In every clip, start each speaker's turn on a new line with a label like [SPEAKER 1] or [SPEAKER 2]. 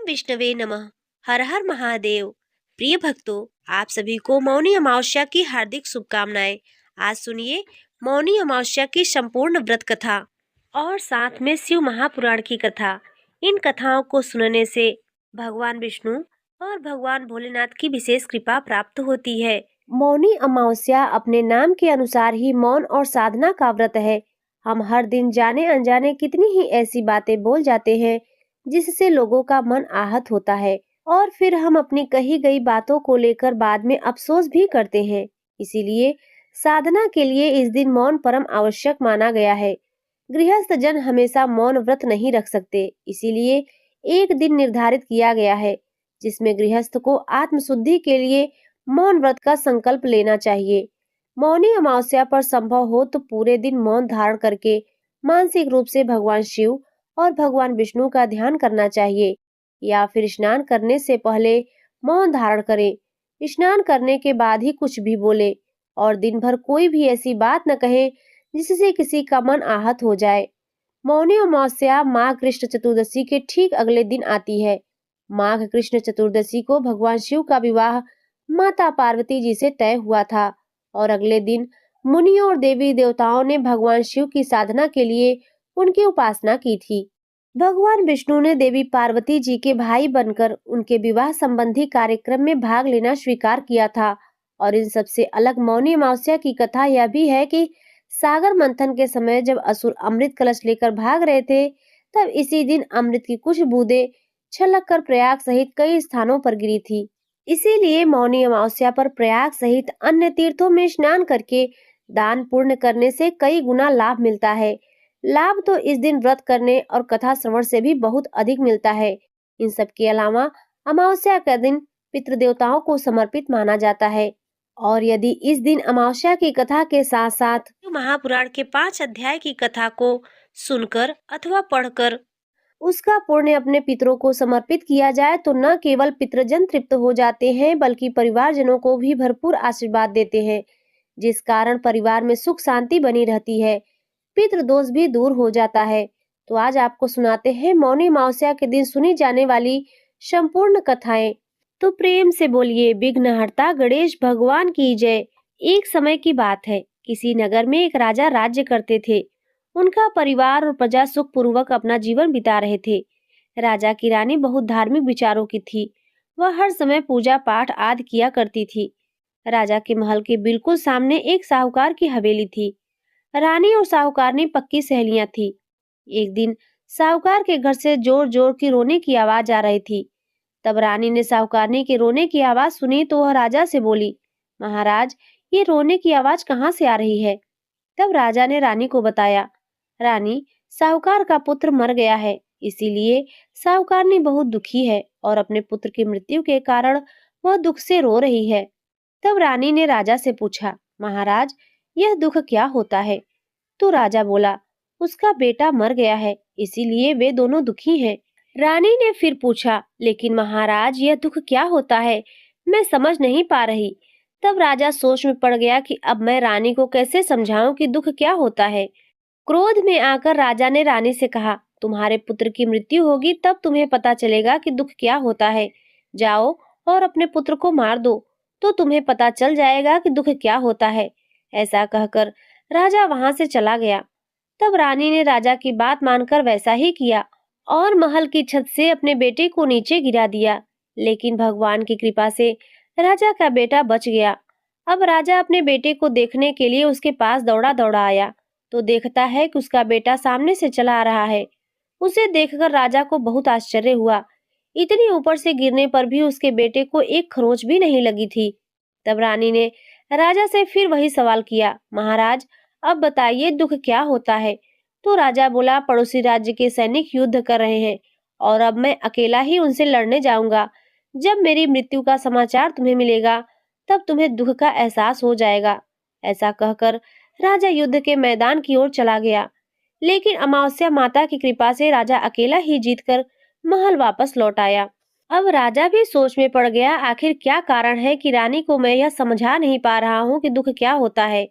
[SPEAKER 1] विष्णवे नमः। हर हर महादेव। प्रिय भक्तों, आप सभी को मौनी अमावस्या की हार्दिक शुभकामनाएं। आज सुनिए मौनी अमावस्या की संपूर्ण व्रत कथा और साथ में शिव महापुराण की कथा। इन कथाओं को सुनने से भगवान विष्णु और भगवान भोलेनाथ की विशेष कृपा प्राप्त होती है। मौनी अमावस्या अपने नाम के अनुसार ही मौन और साधना का व्रत है। हम हर दिन जाने अनजाने कितनी ही ऐसी बातें बोल जाते हैं जिससे लोगों का मन आहत होता है और फिर हम अपनी कही गई बातों को लेकर बाद में अफसोस भी करते हैं। इसीलिए साधना के लिए इस दिन मौन परम आवश्यक माना गया है। गृहस्थ जन हमेशा मौन व्रत नहीं रख सकते, इसीलिए एक दिन निर्धारित किया गया है जिसमें गृहस्थ को आत्मशुद्धि के लिए मौन व्रत का संकल्प लेना चाहिए। मौनी अमावस्या पर संभव हो तो पूरे दिन मौन धारण करके मानसिक रूप से भगवान शिव और भगवान विष्णु का ध्यान करना चाहिए या फिर स्नान करने से पहले मौन धारण करें। स्नान करने के बाद ही कुछ भी बोले और दिन भर कोई भी ऐसी बात न कहे जिससे किसी का मन आहत हो जाए। मौनी अमावस्या माघ कृष्ण चतुर्दशी के ठीक अगले दिन आती है। माघ कृष्ण चतुर्दशी को भगवान शिव का विवाह माता पार्वती जी से तय हुआ था और अगले दिन मुनियों और देवी देवताओं ने भगवान शिव की साधना के लिए उनकी उपासना की थी। भगवान विष्णु ने देवी पार्वती जी के भाई बनकर उनके विवाह संबंधी कार्यक्रम में भाग लेना स्वीकार किया था। और इन सबसे अलग मौनी अमावस्या की कथा यह भी है कि सागर मंथन के समय जब असुर अमृत कलश लेकर भाग रहे थे, तब इसी दिन अमृत की कुछ बूंदें छलक कर प्रयाग सहित कई स्थानों पर गिरी थी। इसीलिए मौनी अमावस्या पर प्रयाग सहित अन्य तीर्थों में स्नान करके दान पुण्य करने से कई गुना लाभ मिलता है। लाभ तो इस दिन व्रत करने और कथा श्रवण से भी बहुत अधिक मिलता है। इन सब के अलावा अमावस्या का दिन पितृदेवताओं को समर्पित माना जाता है। और यदि इस दिन अमावस्या की कथा के साथ साथ महापुराण के 5 अध्याय की कथा को सुनकर अथवा पढ़कर उसका पुण्य अपने पितरों को समर्पित किया जाए तो न केवल पितृजन तृप्त हो जाते हैं बल्कि परिवारजनों को भी भरपूर आशीर्वाद देते हैं, जिस कारण परिवार में सुख शांति बनी रहती है, पितृ दोष भी दूर हो जाता है। तो आज आपको सुनाते हैं मौनी अमावस्या के दिन सुनी जाने वाली संपूर्ण कथाएं। तो प्रेम से बोलिए विघ्नहर्ता गणेश भगवान की जय। एक समय की बात है, किसी नगर में एक राजा राज्य करते थे। उनका परिवार और प्रजा सुख पूर्वक अपना जीवन बिता रहे थे। राजा की रानी बहुत धार्मिक विचारों की थी। वह हर समय पूजा पाठ आदि किया करती थी। राजा के महल के बिल्कुल सामने एक साहूकार की हवेली थी। रानी और साहूकारनी पक्की सहेलियां थी। एक दिन साहूकार के घर से जोर जोर की रोने की आवाज आ रही थी। तब रानी ने साहूकारनी के रोने की आवाज सुनी तो वह राजा से बोली, महाराज, ये रोने की आवाज कहाँ से आ रही है? तब राजा ने रानी को बताया, रानी, साहूकार का पुत्र मर गया है, इसीलिए साहूकारनी बहुत दुखी है और अपने पुत्र की मृत्यु के कारण वह दुख से रो रही है। तब रानी ने राजा से पूछा, महाराज, यह दुख क्या होता है? तो राजा बोला, उसका बेटा मर गया है, इसीलिए वे दोनों दुखी हैं। रानी ने फिर पूछा, लेकिन महाराज, यह दुख क्या होता है? मैं समझ नहीं पा रही। तब राजा सोच में पड़ गया कि अब मैं रानी को कैसे समझाऊं कि दुख क्या होता है। क्रोध में आकर राजा ने रानी से कहा, तुम्हारे पुत्र की मृत्यु होगी तब तुम्हें पता चलेगा कि दुख क्या होता है। जाओ और अपने पुत्र को मार दो, तो तुम्हें पता चल जाएगा कि दुख क्या होता है। ऐसा कहकर राजा वहां से चला गया। तब रानी ने राजा की बात मानकर वैसा ही किया और महल की छत से अपने बेटे को नीचे गिरा दिया। लेकिन भगवान की कृपा से राजा का बेटा बच गया। अब राजा अपने बेटे को देखने के लिए उसके पास दौड़ा दौड़ा आया तो देखता है कि उसका बेटा सामने से चला आ रहा है। उसे देखकर राजा को बहुत आश्चर्य हुआ। इतनी ऊपर से गिरने पर भी उसके बेटे को एक खरोंच भी नहीं लगी थी। तब रानी ने राजा से फिर वही सवाल किया, महाराज, अब बताइए दुख क्या होता है? तो राजा बोला, पड़ोसी राज्य के सैनिक युद्ध कर रहे हैं और अब मैं अकेला ही उनसे लड़ने जाऊंगा। जब मेरी मृत्यु का समाचार तुम्हें मिलेगा तब तुम्हें दुख का एहसास हो जाएगा। ऐसा कहकर राजा युद्ध के मैदान की ओर चला गया। लेकिन अमावस्या माता की कृपा से राजा अकेला ही जीतकर महल वापस लौट आया। अब राजा भी सोच में पड़ गया, आखिर क्या कारण है कि रानी को मैं यह समझा नहीं पा रहा हूँ कि दुख क्या होता है।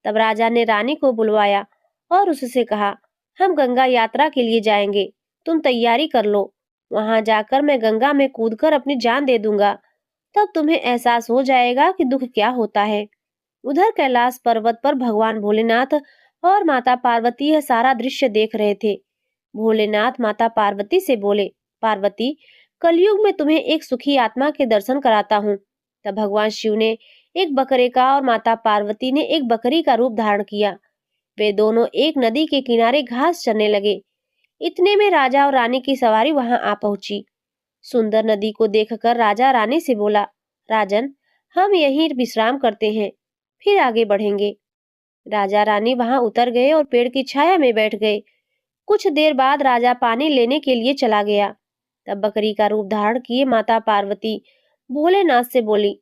[SPEAKER 1] तब राजा ने रानी को बुलवाया और उससे कहा, हम गंगा यात्रा के लिए जाएंगे, तुम तैयारी कर लो। वहां जाकर मैं गंगा में कूदकर अपनी जान दे दूंगा। तब तुम्हें एहसास हो जाएगा कि दुख क्या होता है। उधर कैलाश पर्वत पर भगवान भोलेनाथ और माता पार्वती यह सारा दृश्य देख रहे थे। भोलेनाथ माता पार्वती से बोले, पार्वती, कलयुग में तुम्हें एक सुखी आत्मा के दर्शन कराता हूँ। तब भगवान शिव ने एक बकरे का और माता पार्वती ने एक बकरी का रूप धारण किया। वे दोनों एक नदी के किनारे घास चरने लगे। इतने में राजा और रानी की सवारी वहां आ पहुंची। सुंदर नदी को देखकर राजा रानी से बोला, राजन, हम यहीं विश्राम करते हैं, फिर आगे बढ़ेंगे। राजा रानी वहां उतर गए और पेड़ की छाया में बैठ गए। कुछ देर बाद राजा पानी लेने के लिए चला गया। तब बकरी का रूप धारण किए माता पार्वती भोलेनाथ से बोली,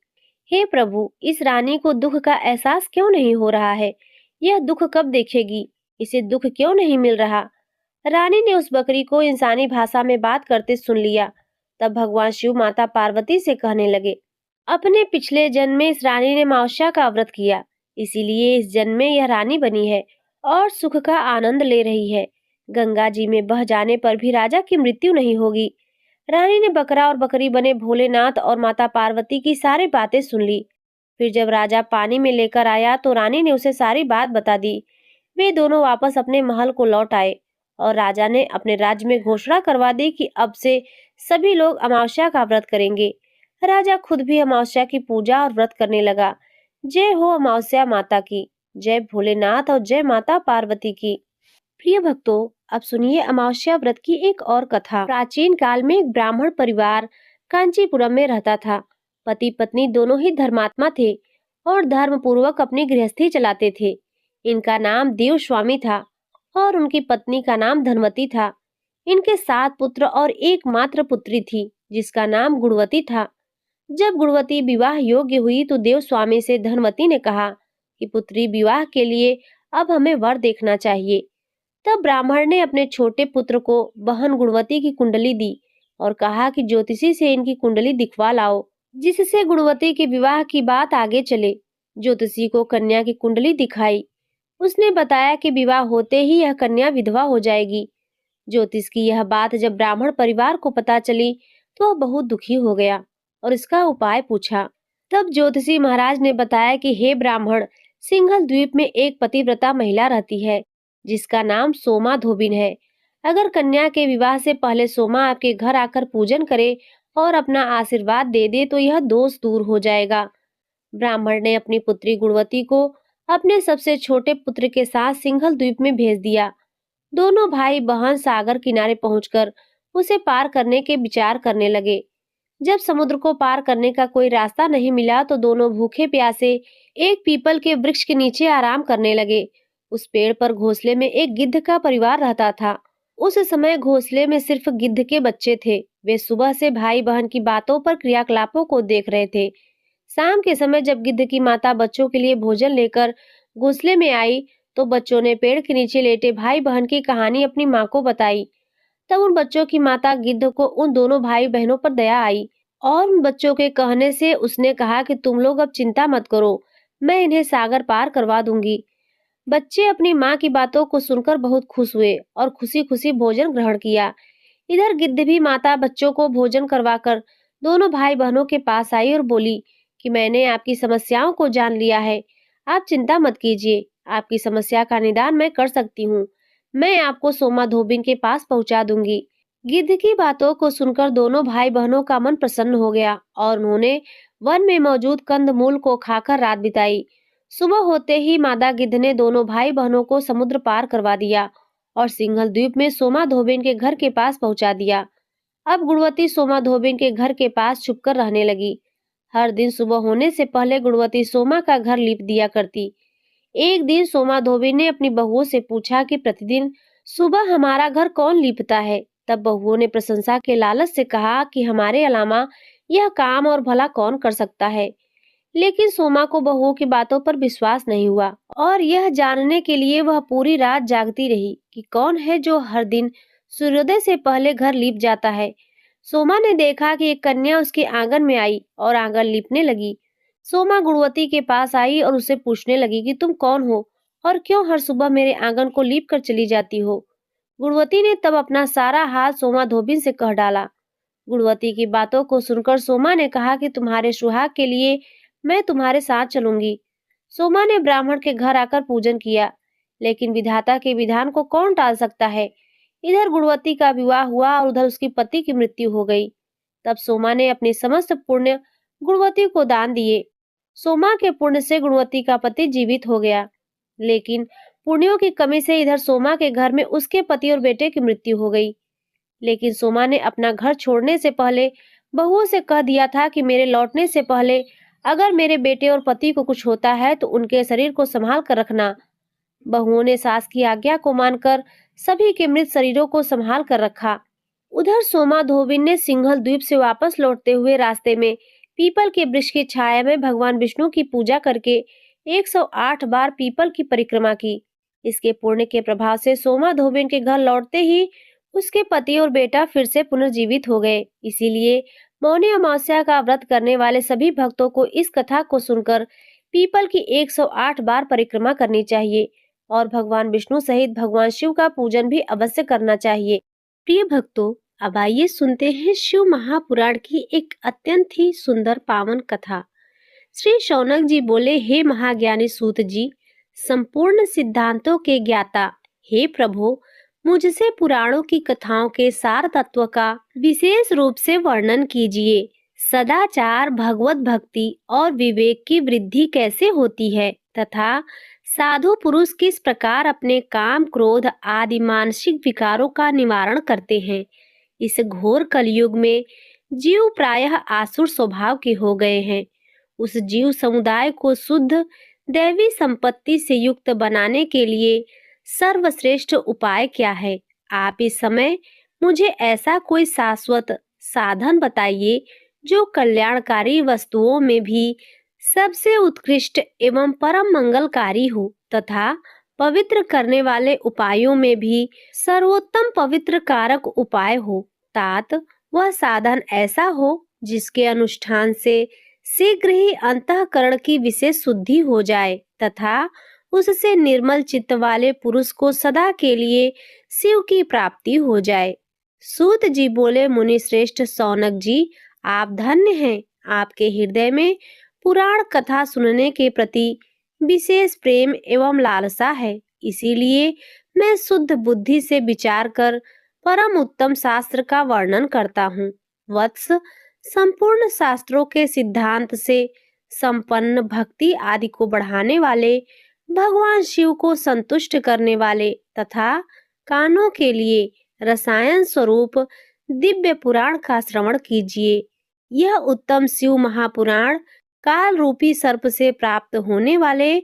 [SPEAKER 1] हे प्रभु, इस रानी को दुख का एहसास क्यों नहीं हो रहा है? यह दुख कब देखेगी? इसे दुख क्यों नहीं मिल रहा? रानी ने उस बकरी को इंसानी भाषा में बात करते सुन लिया। तब भगवान शिव माता पार्वती से कहने लगे, अपने पिछले जन्म में इस रानी ने अमावस्या का व्रत किया, इसीलिए इस जन्म में यह रानी बनी है और सुख का आनंद ले रही है। गंगा जी में बह जाने पर भी राजा की मृत्यु नहीं होगी। रानी ने बकरा और बकरी बने भोलेनाथ और माता पार्वती की सारी बातें सुन ली। फिर जब राजा पानी में लेकर आया तो रानी ने उसे सारी बात बता दी। वे दोनों वापस अपने महल को लौट आए और राजा ने अपने राज्य में घोषणा करवा दी कि अब से सभी लोग अमावस्या का व्रत करेंगे। राजा खुद भी अमावस्या की पूजा और व्रत करने लगा। जय हो अमावस्या माता की, जय भोलेनाथ और जय माता पार्वती की। प्रिय भक्तों, अब सुनिए अमावस्या व्रत की एक और कथा। प्राचीन काल में एक ब्राह्मण परिवार कांचीपुरम में रहता था। पति पत्नी दोनों ही धर्मात्मा थे और धर्म पूर्वक अपनी गृहस्थी चलाते थे। इनका नाम देवस्वामी था और उनकी पत्नी का नाम धनवती था। इनके 7 पुत्र और एकमात्र पुत्री थी जिसका नाम गुणवती था। जब गुणवती विवाह योग्य हुई तो देवस्वामी से धनवती ने कहा कि पुत्री विवाह के लिए अब हमें वर देखना चाहिए। तब ब्राह्मण ने अपने छोटे पुत्र को बहन गुणवती की कुंडली दी और कहा कि ज्योतिषी से इनकी कुंडली दिखवा लाओ, जिससे गुणवती के विवाह की बात आगे चले। ज्योतिषी को कन्या की कुंडली दिखाई। उसने बताया कि विवाह होते ही यह कन्या विधवा हो जाएगी। ज्योतिष की यह बात जब ब्राह्मण परिवार को पता चली तो वह बहुत दुखी हो गया और इसका उपाय पूछा। तब ज्योतिषी महाराज ने बताया कि हे ब्राह्मण, सिंघल द्वीप में एक पतिव्रता महिला रहती है जिसका नाम सोमा धोबिन है। अगर कन्या के विवाह से पहले सोमा आपके घर आकर पूजन करे और अपना आशीर्वाद दे दे तो यह दोष दूर हो जाएगा। ब्राह्मण ने अपनी पुत्री गुणवती को अपने सबसे छोटे पुत्र के साथ सिंघल द्वीप में भेज दिया। दोनों भाई बहन सागर किनारे पहुंचकर उसे पार करने के विचार करने लगे। जब समुद्र को पार करने का कोई रास्ता नहीं मिला तो दोनों भूखे प्यासे एक पीपल के वृक्ष के नीचे आराम करने लगे। उस पेड़ पर घोंसले में एक गिद्ध का परिवार रहता था। उस समय घोंसले में सिर्फ गिद्ध के बच्चे थे। वे सुबह से भाई बहन की बातों पर क्रियाकलापों को देख रहे थे। शाम के समय जब गिद्ध की माता बच्चों के लिए भोजन लेकर घोंसले में आई तो बच्चों ने पेड़ के नीचे लेटे भाई बहन की कहानी अपनी माँ को बताई। तब उन बच्चों की माता गिद्ध को उन दोनों भाई बहनों पर दया आई और उन बच्चों के कहने से उसने कहा कि तुम लोग अब चिंता मत करो, मैं इन्हें सागर पार करवा दूंगी। बच्चे अपनी माँ की बातों को सुनकर बहुत खुश हुए और खुशी खुशी भोजन ग्रहण किया। इधर गिद्ध भी माता बच्चों को भोजन करवाकर दोनों भाई बहनों के पास आई और बोली कि मैंने आपकी समस्याओं को जान लिया है, आप चिंता मत कीजिए, आपकी समस्या का निदान मैं कर सकती हूँ। मैं आपको सोमा धोबिन के पास पहुँचा दूंगी। गिद्ध की बातों को सुनकर दोनों भाई बहनों का मन प्रसन्न हो गया और उन्होंने वन में मौजूद कंदमूल को खाकर रात बिताई। सुबह होते ही मादा गिद्ध ने दोनों भाई बहनों को समुद्र पार करवा दिया और सिंघल द्वीप में सोमा धोबिन के घर के पास पहुंचा दिया। अब गुणवती सोमा धोबिन के घर के पास छुपकर रहने लगी। हर दिन सुबह होने से पहले गुणवती सोमा का घर लीप दिया करती। एक दिन सोमा धोबिन ने अपनी बहुओं से पूछा कि प्रतिदिन सुबह हमारा घर कौन लीपता है। तब बहुओं ने प्रशंसा के लालच से कहा कि हमारे अलावा यह काम और भला कौन कर सकता है। लेकिन सोमा को बहुओं की बातों पर विश्वास नहीं हुआ और यह जानने के लिए वह पूरी रात जागती रही कि कौन है जो हर दिन सूर्योदय से पहले घर लीप जाता है। सोमा ने देखा कि एक कन्या उसके आंगन में आई और आंगन लीपने लगी। सोमा गुणवती के पास आई और उससे पूछने लगी कि तुम कौन हो और क्यों हर सुबह मेरे आंगन को लीप कर चली जाती हो। गुणवती ने तब अपना सारा हाल सोमा धोबिन से कह डाला। गुणवती की बातों को सुनकर सोमा ने कहा कि तुम्हारे सुहाग के लिए मैं तुम्हारे साथ चलूंगी। सोमा ने ब्राह्मण के घर आकर पूजन किया, लेकिन विधाता के विधान को कौन टाल सकता है। इधर गुणवती का विवाह हुआ और उधर उसकी पति की मृत्यु हो गई। तब सोमा ने अपने समस्त पुण्य गुणवती को दान दिए। सोमा के पुण्य से गुणवती का पति जीवित हो गया, लेकिन पुण्यों की कमी से इधर सोमा के घर में उसके पति और बेटे की मृत्यु हो गई। लेकिन सोमा ने अपना घर छोड़ने से पहले बहुओं से कह दिया था कि मेरे लौटने से पहले अगर मेरे बेटे और पति को कुछ होता है तो उनके शरीर को संभाल कर रखना। बहुओं ने सास की आज्ञा को मानकर सभी के मृत शरीरों को संभाल कर रखा। उधर सोमा धोबिन ने सिंघल द्वीप से वापस लौटते हुए रास्ते में पीपल के वृक्ष की छाया में भगवान विष्णु की पूजा करके 108 बार पीपल की परिक्रमा की। इसके पुण्य के प्रभाव से सोमा धोबिन के घर लौटते ही उसके पति और बेटा फिर से पुनर्जीवित हो गए। इसीलिए मौनी अमावस्या का व्रत करने वाले सभी भक्तों को इस कथा को सुनकर पीपल की 108 बार परिक्रमा करनी चाहिए और भगवान विष्णु सहित भगवान शिव का पूजन भी अवश्य करना चाहिए। प्रिय भक्तों, अब आइए सुनते हैं शिव महापुराण की एक अत्यंत ही सुंदर पावन कथा। श्री शौनक जी बोले, हे महाज्ञानी सूत जी, संपूर्ण सिद्धांतों के ज्ञाता, हे प्रभु, मुझसे पुराणों की कथाओं के सार तत्व का विशेष रूप से वर्णन कीजिए। सदाचार, भगवत भक्ति और विवेक की वृद्धि कैसे होती है तथा साधु पुरुष किस प्रकार अपने काम, क्रोध आदि मानसिक विकारों का निवारण करते हैं। इस घोर कलयुग में जीव प्रायः आसुर स्वभाव के हो गए हैं। उस जीव समुदाय को शुद्ध दैवी संपत्ति से युक्त बनाने के लिए सर्वश्रेष्ठ उपाय क्या है? आप इस समय मुझे ऐसा कोई शाश्वत साधन बताइए जो कल्याणकारी वस्तुओं में भी सबसे उत्कृष्ट एवं परम मंगलकारी हो तथा पवित्र करने वाले उपायों में भी सर्वोत्तम पवित्र कारक उपाय हो। तात वह साधन ऐसा हो जिसके अनुष्ठान से शीघ्र ही अंतःकरण की विशेष शुद्धि हो जाए तथा उससे निर्मल चित्त वाले पुरुष को सदा के लिए शिव की प्राप्ति हो जाए। सूत जी बोले, मुनि श्रेष्ठ शौनक जी, आप धन्य हैं। आपके हृदय में पुराण कथा सुनने के प्रति विशेष प्रेम एवं लालसा है। इसीलिए मैं शुद्ध बुद्धि से विचार कर परम उत्तम शास्त्र का वर्णन करता हूँ। वत्स, संपूर्ण शास्त्रों के सिद्धांत से संपन्न भक्ति आदि को बढ़ाने वाले, भगवान शिव को संतुष्ट करने वाले तथा कानों के लिए रसायन स्वरूप दिव्य पुराण का श्रवण कीजिए। यह उत्तम शिव महापुराण काल रूपी सर्प से प्राप्त होने वाले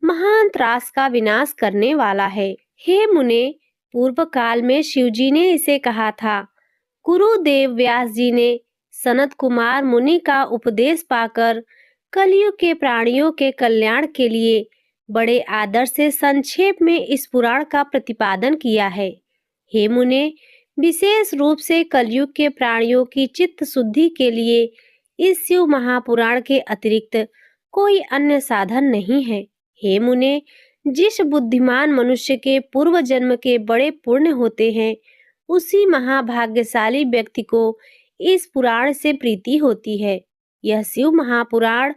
[SPEAKER 1] महान त्रास का विनाश करने वाला है। हे मुने, पूर्व काल में शिव जी ने इसे कहा था। गुरुदेव व्यास जी ने सनत कुमार मुनि का उपदेश पाकर कलयुग के प्राणियों के कल्याण के लिए बड़े आदर से संक्षेप में इस पुराण का प्रतिपादन किया है। हे मुने, विशेष रूप से कलयुग के प्राणियों की चित्त शुद्धि के लिए इस शिव महापुराण के अतिरिक्त कोई अन्य साधन नहीं है। हे मुने, जिस बुद्धिमान मनुष्य के पूर्व जन्म के बड़े पुण्य होते हैं, उसी महाभाग्यशाली व्यक्ति को इस पुराण से प्रीति होती है। यह शिव महापुराण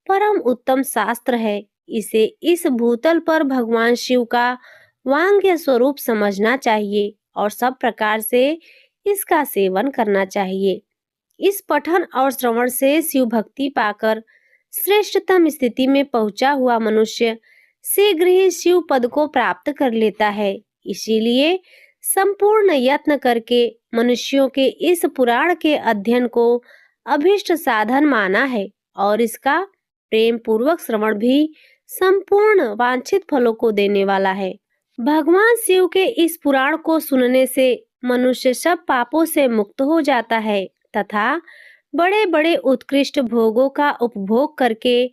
[SPEAKER 1] परम उत्तम शास्त्र है। इसे इस भूतल पर भगवान शिव का वांग्य स्वरूप समझना चाहिए और सब प्रकार से इसका सेवन करना चाहिए। इस पठन और श्रवण से शिव भक्ति पाकर श्रेष्ठतम स्थिति में पहुंचा हुआ मनुष्य शीघ्र ही शिव पद को प्राप्त कर लेता है। इसीलिए संपूर्ण यत्न करके मनुष्यों के इस पुराण के अध्ययन को अभिष्ट साधन माना है और इसका प्रेम पूर्वक श्रवण भी संपूर्ण वांछित फलों को देने वाला है। भगवान शिव के इस पुराण को सुनने से मनुष्य सब पापों से मुक्त हो जाता है तथा बड़े बड़े उत्कृष्ट भोगों का उपभोग करके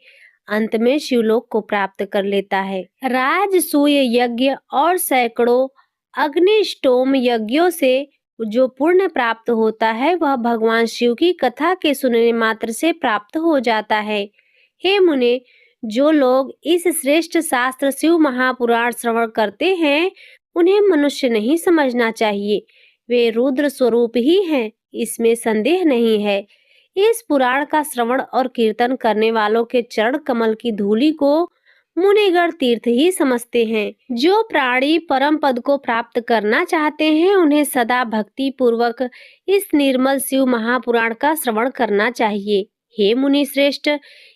[SPEAKER 1] अंत में शिवलोक को प्राप्त कर लेता है। राजसूय यज्ञ और सैकड़ों अग्निष्टोम यज्ञों से जो पुण्य प्राप्त होता है वह भगवान शिव की कथा के सुनने मात्र से प्राप्त हो जाता है। हे मुने, जो लोग इस श्रेष्ठ शास्त्र शिव महापुराण श्रवण करते हैं उन्हें मनुष्य नहीं समझना चाहिए। वे रुद्र स्वरूप ही हैं। इसमें संदेह नहीं है। इस पुराण का श्रवण और कीर्तन करने वालों के चरण कमल की धूलि को मुनिगण तीर्थ ही समझते हैं। जो प्राणी परम पद को प्राप्त करना चाहते हैं उन्हें सदा भक्ति पूर्वक इस निर्मल शिव महापुराण का श्रवण करना चाहिए। हे मुनि श्रेष्ठ,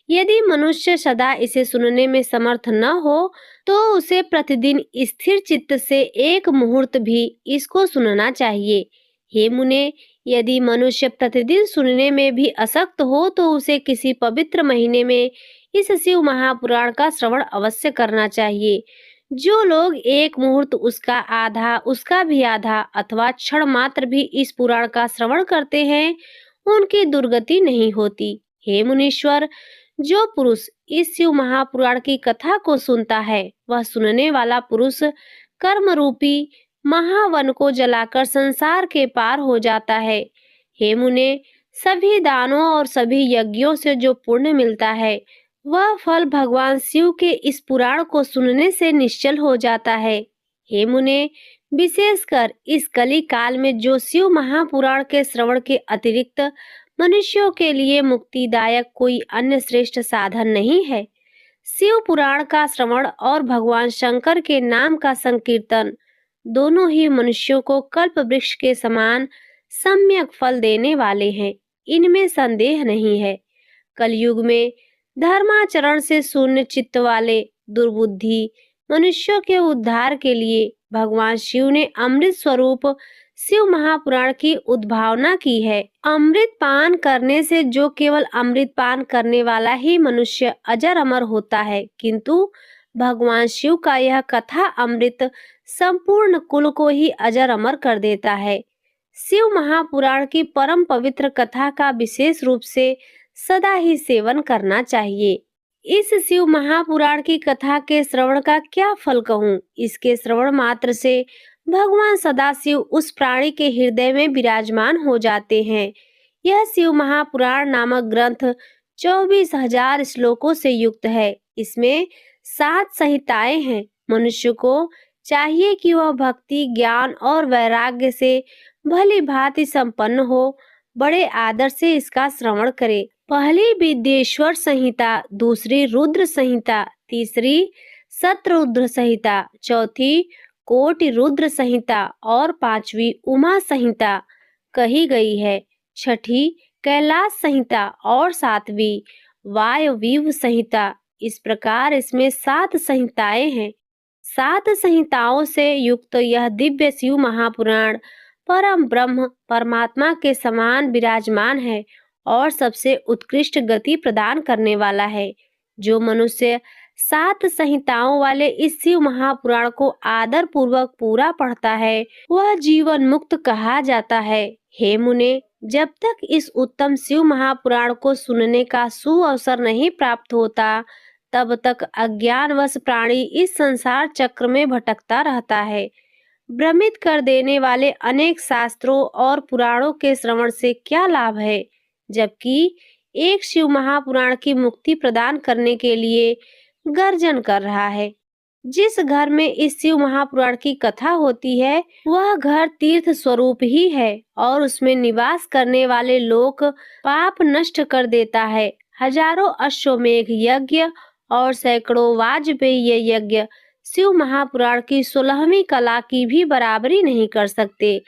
[SPEAKER 1] यदि मनुष्य सदा इसे सुनने में समर्थ न हो तो उसे प्रतिदिन स्थिर चित्त से एक मुहूर्त भी इसको सुनना चाहिए। हे मुने, यदि मनुष्य प्रतिदिन सुनने में भी असक्त हो तो उसे किसी पवित्र महीने में इस शिव महापुराण का श्रवण अवश्य करना चाहिए। जो लोग एक मुहूर्त उसका आधा, उसका भी आधा अथवा क्षण मात्र भी इस पुराण का श्रवण करते हैं उनकी दुर्गति नहीं होती। हे मुनीश्वर, जो पुरुष इस शिव महापुराण की कथा को सुनता है वह सुनने वाला पुरुष कर्म रूपी महावन को जलाकर संसार के पार हो जाता है। हे मुने, सभी दानों और सभी यज्ञों से जो पुण्य मिलता है वह फल भगवान शिव के इस पुराण को सुनने से निश्चल हो जाता है। हे मुने, विशेषकर इस कली काल में जो शिव महापुराण के श्रवण के अतिरिक्त मनुष्यों के लिए मुक्तिदायक कोई अन्य श्रेष्ठ साधन नहीं है। शिव पुराण का श्रवण और भगवान शंकर के नाम का संकीर्तन दोनों ही मनुष्यों को कल्प वृक्ष के समान सम्यक फल देने वाले हैं, इनमें संदेह नहीं है। कलयुग में धर्माचरण से शून्य चित्त वाले दुर्बुद्धि मनुष्यों के उद्धार के लिए भगवान शिव ने अमृत स्वरूप शिव महापुराण की उद्भावना की है। अमृत पान करने से जो केवल अमृत पान करने वाला ही मनुष्य अजर अमर होता है, किंतु भगवान शिव का यह कथा अमृत संपूर्ण कुल को ही अजर अमर कर देता है। शिव महापुराण की परम पवित्र कथा का विशेष रूप से सदा ही सेवन करना चाहिए। इस शिव महापुराण की कथा के श्रवण का क्या फल कहूँ। इसके श्रवण मात्र से भगवान सदाशिव उस प्राणी के हृदय में विराजमान हो जाते हैं। यह शिव महापुराण नामक ग्रंथ 24,000 श्लोकों से युक्त है। इसमें 7 संहिताएं हैं। मनुष्य को चाहिए कि वह भक्ति, ज्ञान और वैराग्य से भली भांति संपन्न हो, बड़े आदर से इसका श्रवण करे। पहली विद्येश्वर संहिता, दूसरी रुद्र संहिता, तीसरी शतरुद्र संहिता, चौथी कोटि रुद्र संहिता और 5वीं उमा संहिता कही गई है। छठी कैलाश संहिता और 7वीं वायवीव संहिता। इस प्रकार इसमें 7 संहिताएं हैं। 7 संहिताओं से युक्त यह दिव्य शिव महापुराण परम ब्रह्म परमात्मा के समान विराजमान है और सबसे उत्कृष्ट गति प्रदान करने वाला है। जो मनुष्य 7 संहिताओं वाले इस शिव महापुराण को आदर पूर्वक पूरा पढ़ता है वह जीवन मुक्त कहा जाता है। हे मुने, जब तक इस उत्तम शिव महापुराण को सुनने का सुअवसर नहीं प्राप्त होता तब तक अज्ञानवश प्राणी इस संसार चक्र में भटकता रहता है। भ्रमित कर देने वाले अनेक शास्त्रों और पुराणों के श्रवण से क्या लाभ है, जबकि एक शिव महापुराण की मुक्ति प्रदान करने के लिए गर्जन कर रहा है। जिस घर में इस शिव महापुराण की कथा होती है वह घर तीर्थ स्वरूप ही है और उसमें निवास करने वाले लोग पाप नष्ट कर देता है। हजारों अश्वमेघ यज्ञ और सैकड़ों वाजपेयी यज्ञ शिव महापुराण की 16वीं कला की भी बराबरी नहीं कर सकते।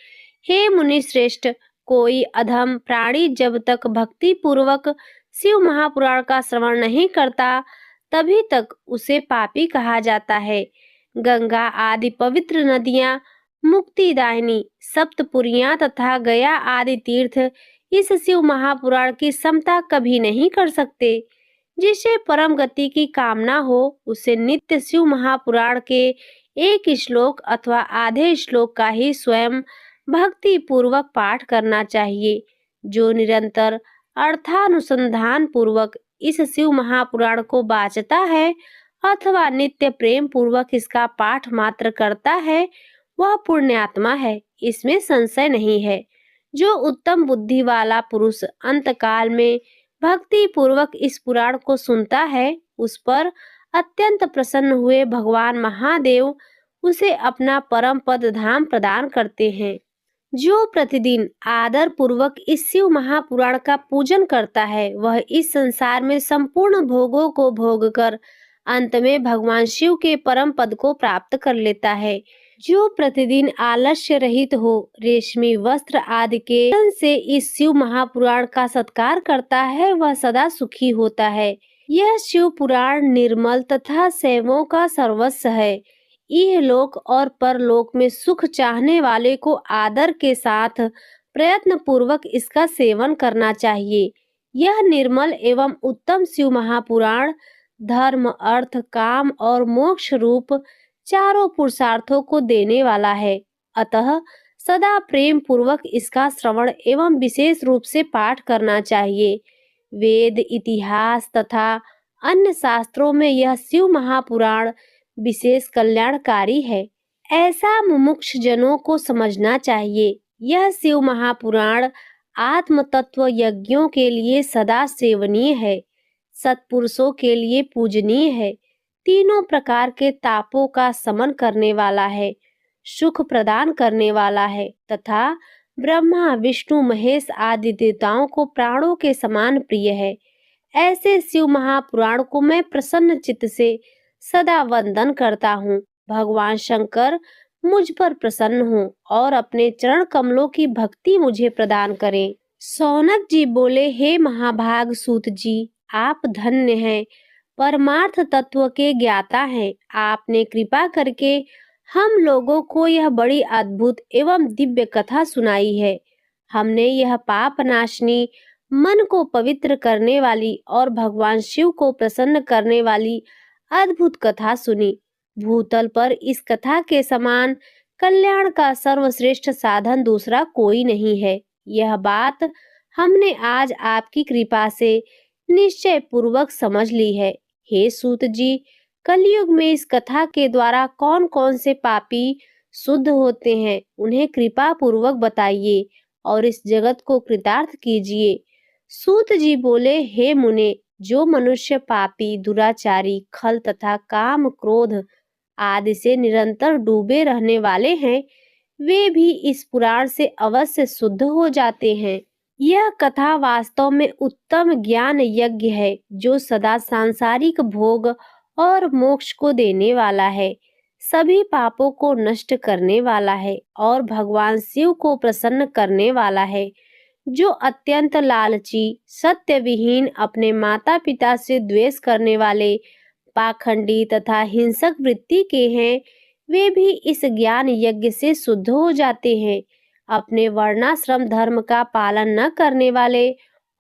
[SPEAKER 1] हे मुनि श्रेष्ठ, कोई अधम प्राणी जब तक भक्ति पूर्वक शिव महापुराण का श्रवण नहीं करता तभी तक उसे पापी कहा जाता है। गंगा आदि पवित्र नदियां, मुक्तिदायिनी सप्तपुरियां तथा गया आदि तीर्थ इस शिव महापुराण की समता कभी नहीं कर सकते। जिसे परम गति की कामना हो उसे नित्य शिव महापुराण के एक श्लोक अथवा आधे श्लोक का ही स्वयं भक्ति पूर्वक पाठ करना चाहिए। जो निरंतर अर्थानुसंधान पूर्वक इस शिव महापुराण को बाचता है अथवा नित्य प्रेम पूर्वक इसका पाठ मात्र करता है वह पुण्यात्मा है, इसमें संशय नहीं है। जो उत्तम बुद्धि वाला पुरुष अंतकाल में भक्ति पूर्वक इस पुराण को सुनता है उस पर अत्यंत प्रसन्न हुए भगवान महादेव उसे अपना परम पद धाम प्रदान करते हैं। जो प्रतिदिन आदर पूर्वक इस शिव महापुराण का पूजन करता है वह इस संसार में संपूर्ण भोगों को भोग कर अंत में भगवान शिव के परम पद को प्राप्त कर लेता है। जो प्रतिदिन आलस्य रहित हो रेशमी वस्त्र आदि के धन से इस शिव महापुराण का सत्कार करता है वह सदा सुखी होता है। यह शिव पुराण निर्मल तथा सेवों का सर्वस्व है। यह लोक और परलोक में सुख चाहने वाले को आदर के साथ प्रयत्न पूर्वक इसका सेवन करना चाहिए। यह निर्मल एवं उत्तम शिव महापुराण धर्म अर्थ काम और मोक्ष रूप चारों पुरुषार्थों को देने वाला है। अतः सदा प्रेम पूर्वक इसका श्रवण एवं विशेष रूप से पाठ करना चाहिए। वेद इतिहास तथा अन्य शास्त्रों में यह शिव महापुराण विशेष कल्याणकारी है, ऐसा मुमुक्ष जनों को समझना चाहिए। यह शिव महापुराण आत्म तत्व यज्ञों के लिए सदा सेवनीय है, सत्पुरुषों के लिए पूजनीय है, तीनों प्रकार के तापों का समन करने वाला है, सुख प्रदान करने वाला है तथा ब्रह्मा विष्णु महेश आदि देवताओं को प्राणों के समान प्रिय है। ऐसे शिव महापुराण को मैं प्रसन्न चित्त से सदा वंदन करता हूँ। भगवान शंकर मुझ पर प्रसन्न हो और अपने चरण कमलों की भक्ति मुझे प्रदान करें। सौनक जी बोले, हे महाभाग सूत जी, आप धन्य हैं, परमार्थ तत्व के ज्ञाता हैं। आपने कृपा करके हम लोगों को यह बड़ी अद्भुत एवं दिव्य कथा सुनाई है। हमने यह पाप नाशनी, मन को पवित्र करने वाली और भगवान शिव को प्रसन्न करने वाली अद्भुत कथा सुनी। भूतल पर इस कथा के समान कल्याण का सर्वश्रेष्ठ साधन दूसरा कोई नहीं है। यह बात हमने आज आपकी कृपा से निश्चय पूर्वक समझ ली है। हे सूत जी, कलयुग में इस कथा के द्वारा कौन कौन से पापी शुद्ध होते हैं, उन्हें कृपा पूर्वक बताइए और इस जगत को कृतार्थ कीजिए। सूत जी बोले, हे मुने, जो मनुष्य पापी दुराचारी खल तथा काम क्रोध आदि से निरंतर डूबे रहने वाले हैं, वे भी इस पुराण से अवश्य शुद्ध हो जाते हैं। यह कथा वास्तव में उत्तम ज्ञान यज्ञ है जो सदा सांसारिक भोग और मोक्ष को देने वाला है, सभी पापों को नष्ट करने वाला है और भगवान शिव को प्रसन्न करने वाला है। जो अत्यंत लालची, सत्य विहीन, अपने माता पिता से द्वेष करने वाले, पाखंडी तथा हिंसक वृत्ति के हैं, वे भी इस ज्ञान यज्ञ से शुद्ध हो जाते हैं। अपने वर्णाश्रम धर्म का पालन न करने वाले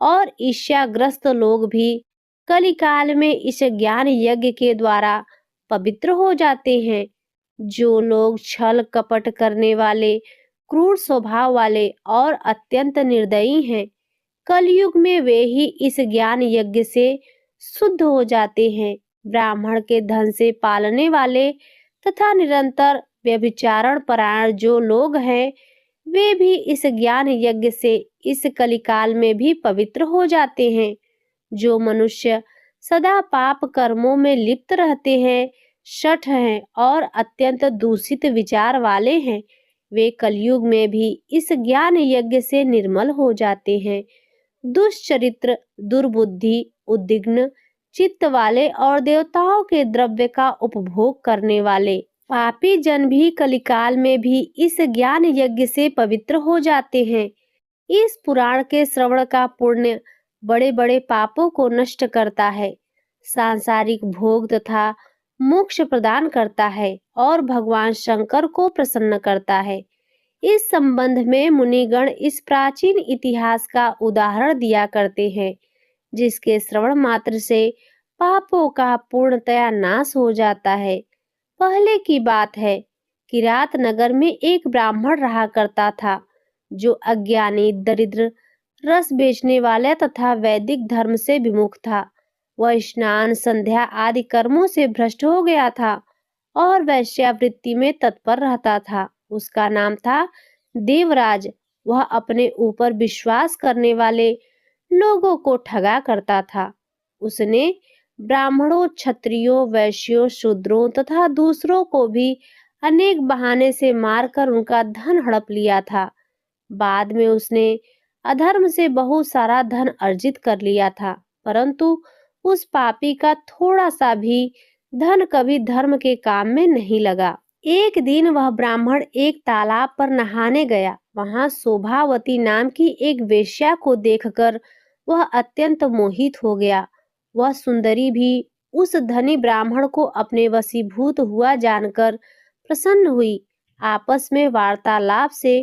[SPEAKER 1] और ईर्ष्याग्रस्त लोग भी कलिकाल में इस ज्ञान यज्ञ के द्वारा पवित्र हो जाते हैं। जो लोग छल कपट करने वाले, क्रूर स्वभाव वाले और अत्यंत निर्दयी हैं, कलयुग में वे ही इस ज्ञान यज्ञ से शुद्ध हो जाते हैं। ब्राह्मण के धन से पालने वाले तथा निरंतर व्यभिचारण परायण जो लोग हैं, वे भी इस ज्ञान यज्ञ से इस कलिकाल में भी पवित्र हो जाते हैं। जो मनुष्य सदा पाप कर्मों में लिप्त रहते हैं, शठ हैं और अत्यंत दूषित विचार वाले हैं, वे कलयुग में भी इस ज्ञान यज्ञ से निर्मल हो जाते हैं। दुष्चरित्र, दुर्बुद्धि, उद्विग्न चित्त वाले और देवताओं के द्रव्य का उपभोग करने वाले पापी जन भी कलिकाल में भी इस ज्ञान यज्ञ से पवित्र हो जाते हैं। इस पुराण के श्रवण का पुण्य बड़े बड़े पापों को नष्ट करता है, सांसारिक भोग तथा मोक्ष प्रदान करता है और भगवान शंकर को प्रसन्न करता है। इस संबंध में मुनिगण इस प्राचीन इतिहास का उदाहरण दिया करते हैं, जिसके श्रवण मात्र से पापों का पूर्णतया नाश हो जाता है। पहले की बात है, किरात नगर में एक ब्राह्मण रहा करता था, जो अज्ञानी, दरिद्र, रस बेचने वाला तथा वैदिक धर्म से विमुख था। वह स्नान, संध्या आदि कर्मों से भ्रष्ट हो गया था और वैश्यावृत्ति में तत्पर रहता था। उसका नाम था देवराज। वह अपने ऊपर विश्वास करने वाले लोगों को ठगा करता था। उसने ब्राह्मणों, क्षत्रियों, वैश्यों, शूद्रों तथा दूसरों को भी अनेक बहाने से मारकर उनका धन हड़प लिया था। बाद में उसने अधर्म से बहुत सारा धन अर्जित कर लिया था, परंतु उस पापी का थोड़ा सा भी धन कभी धर्म के काम में नहीं लगा। एक दिन वह ब्राह्मण एक तालाब पर नहाने गया। वहां शोभावती नाम की एक वेश्या को देखकर वह अत्यंत मोहित हो गया। वह सुंदरी भी उस धनी ब्राह्मण को अपने वशीभूत हुआ जानकर प्रसन्न हुई। आपस में वार्तालाप से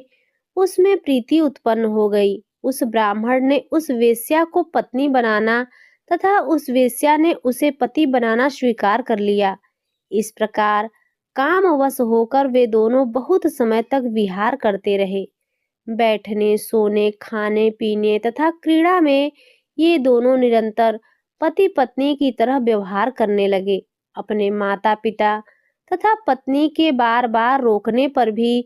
[SPEAKER 1] उसमें प्रीति उत्पन्न हो गई। उस ब्राह्मण ने उस वेश्या को पत्नी बनाना तथा उस वेश्या ने उसे पति बनाना स्वीकार कर लिया। इस प्रकार कामवश होकर वे दोनों बहुत समय तक विहार करते रहे। बैठने, सोने, खाने पीने तथा क्रीड़ा में ये दोनों निरंतर पति पत्नी की तरह व्यवहार करने लगे। अपने माता पिता तथा पत्नी के बार बार रोकने पर भी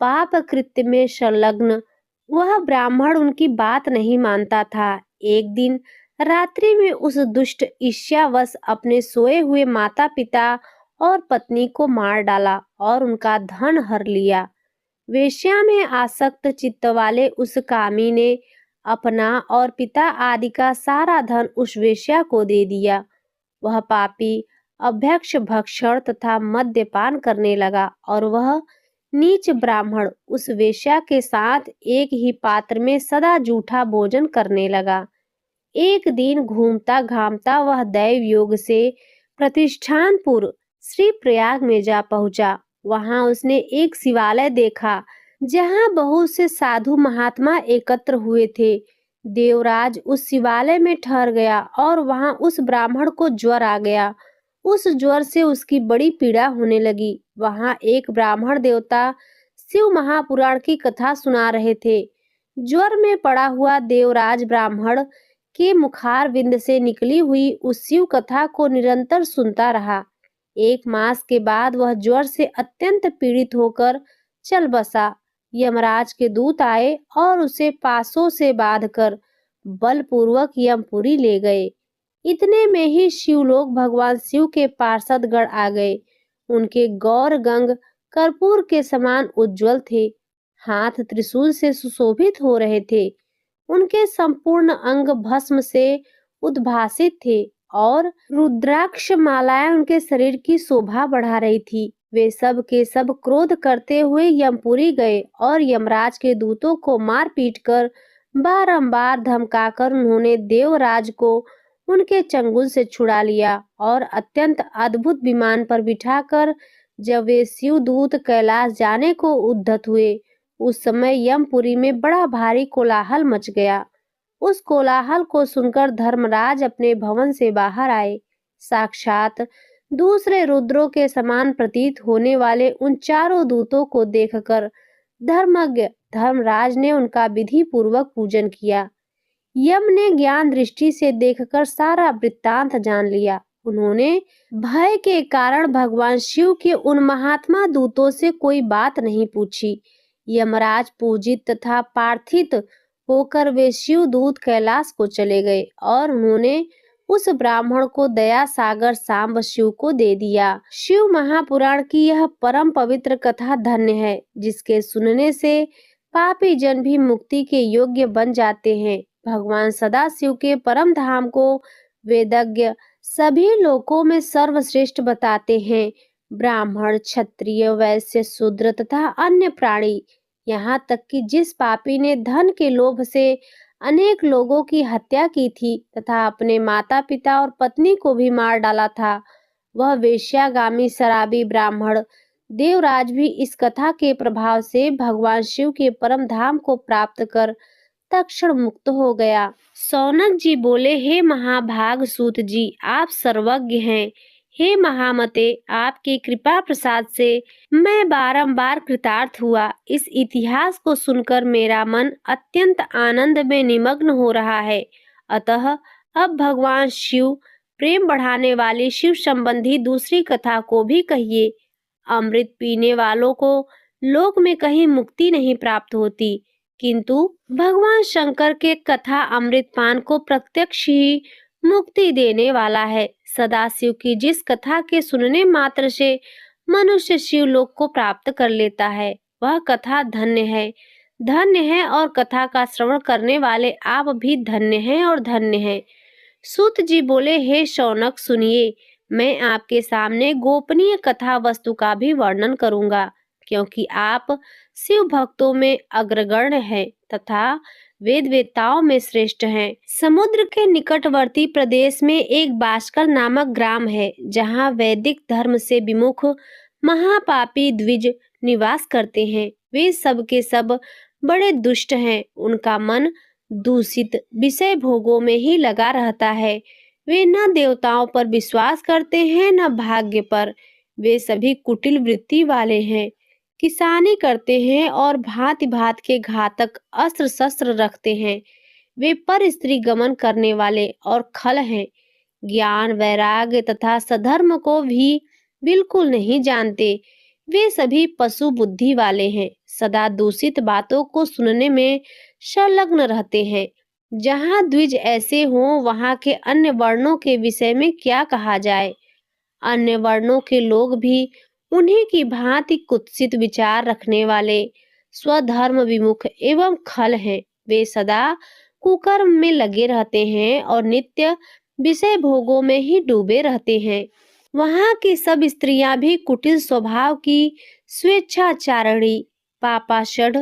[SPEAKER 1] पाप कृत्य में संलग्न वह ब्राह्मण उनकी बात नहीं मानता था। एक दिन रात्रि में उस दुष्ट ईर्ष्यावश अपने सोए हुए माता पिता और पत्नी को मार डाला और उनका धन हर लिया। वेश्या में आसक्त चित्त वाले उस कामी ने अपना और पिता आदि का सारा धन उस वेश्या को दे दिया। वह पापी अभ्यक्ष भक्षण तथा मद्यपान करने लगा और वह नीच ब्राह्मण उस वेश्या के साथ एक ही पात्र में सदा जूठा भोजन करने लगा। एक दिन घूमता घामता वह दैव योग से प्रतिष्ठानपुर श्री प्रयाग में जा पहुंचा। वहां उसने एक शिवालय देखा जहां बहुत से साधु महात्मा एकत्र हुए थे। देवराज उस शिवालय में ठहर गया और वहां उस ब्राह्मण को ज्वर आ गया। उस ज्वर से उसकी बड़ी पीड़ा होने लगी। वहां एक ब्राह्मण देवता शिव महापुराण की कथा सुना रहे थे। ज्वर में पड़ा हुआ देवराज ब्राह्मण के मुखारविंद से निकली हुई उस शिव कथा को निरंतर सुनता रहा। एक मास के बाद वह ज्वर से अत्यंत पीड़ित होकर चल बसा। यमराज के दूत आए और उसे पासों से बांधकर बलपूर्वक यमपुरी ले गए। इतने में ही शिवलोक भगवान शिव के पार्षदगण आ गए। उनके गौर गंग कर्पूर के समान उज्जवल थे। हाथ त्रिशूल से सुशोभित हो रहे थे। उनके संपूर्ण अंग भस्म से उद्भासित थे और रुद्राक्ष मालाएं उनके शरीर की शोभा बढ़ा रही थी। वे सब के सब क्रोध करते हुए यमपुरी गए और यमराज के दूतों को मार पीट कर बारंबार धमकाकर उन्होंने देवराज को उनके चंगुल से छुड़ा लिया और अत्यंत अद्भुत विमान पर बिठाकर जब वे शिवदूत कैलाश जाने को उद्यत हुए, उस समय यमपुरी में बड़ा भारी कोलाहल मच गया। उस कोलाहल को सुनकर धर्मराज अपने भवन से बाहर आए। साक्षात दूसरे रुद्रों के समान प्रतीत होने वाले उन चारों दूतों को देखकर धर्मज्ञ धर्मराज ने उनका विधि पूर्वक पूजन किया। यम ने ज्ञान दृष्टि से देखकर सारा वृत्तांत जान लिया। उन्होंने भय के कारण भगवान शिव के उन महात्मा दूतों से कोई बात नहीं पूछी। यमराज पूजित तथा प्रार्थित होकर वे शिव दूत कैलाश को चले गए और उन्होंने उस ब्राह्मण को दया सागर सांब शिव को दे दिया। शिव महापुराण की यह परम पवित्र कथा धन्य है, जिसके सुनने से पापी जन भी मुक्ति के योग्य बन जाते हैं। भगवान सदाशिव के परम धाम को वेदज्ञ सभी लोकों में सर्वश्रेष्ठ बताते हैं। ब्राह्मण, क्षत्रिय, वैश्य, शूद्र तथा अन्य प्राणी, यहाँ तक कि जिस पापी ने धन के लोभ से अनेक लोगों की हत्या की थी तथा अपने माता पिता और पत्नी को भी मार डाला था, वह वेश्यागामी शराबी ब्राह्मण देवराज भी इस कथा के प्रभाव से भगवान शिव के परम धाम को प्राप्त कर तत्क्षण मुक्त हो गया। सौनक जी बोले, हे महाभाग सूत जी, आप सर्वज्ञ हैं। हे महामते, आपकी कृपा प्रसाद से मैं बारंबार कृतार्थ हुआ। इस इतिहास को सुनकर मेरा मन अत्यंत आनंद में निमग्न हो रहा है। अतः अब भगवान शिव प्रेम बढ़ाने वाली शिव संबंधी दूसरी कथा को भी कहिए। अमृत पीने वालों को लोक में कहीं मुक्ति नहीं प्राप्त होती, किंतु भगवान शंकर के कथा अमृत पान को प्रत्यक्ष ही मुक्ति देने वाला है। सदाशिव की जिस कथा के सुनने मात्र से मनुष्य शिवलोक को प्राप्त कर लेता है, वह कथा धन्य है। धन्य है और कथा का श्रवण करने वाले आप भी धन्य हैं और धन्य हैं। सूत जी बोले, हे शौनक सुनिए, मैं आपके सामने गोपनीय कथा वस्तु का भी वर्णन करूंगा, क्योंकि आप शिव भक्तों में अग्रगण्य हैं तथा वेद वेत्ताओं में श्रेष्ठ हैं। समुद्र के निकटवर्ती प्रदेश में एक बाष्कल नामक ग्राम है, जहाँ वैदिक धर्म से विमुख महापापी द्विज निवास करते हैं। वे सब के सब बड़े दुष्ट हैं। उनका मन दूषित विषय भोगों में ही लगा रहता है। वे न देवताओं पर विश्वास करते हैं न भाग्य पर। वे सभी कुटिल वृत्ति वाले हैं, किसानी करते हैं और भांति भांति के घातक अस्त्र शस्त्र रखते हैं। वे पर स्त्री गमन करने वाले और खल हैं। ज्ञान वैराग्य तथा सधर्म को भी बिल्कुल नहीं जानते। वे सभी पशु बुद्धि वाले हैं, सदा दूषित बातों को सुनने में संलग्न रहते हैं। जहाँ द्विज ऐसे हों, वहाँ के अन्य वर्णों के विषय में क्या कहा जाए। अन्य वर्णों के लोग भी उन्हीं की भांति कुत्सित विचार रखने वाले, स्वधर्म विमुख एवं खल हैं। वे सदा कुकर्म में लगे रहते हैं और नित्य विषय भोगों में ही डूबे रहते हैं। वहाँ की सब स्त्रियां भी कुटिल स्वभाव की, स्वेच्छाचारिणी, पापाषढ़,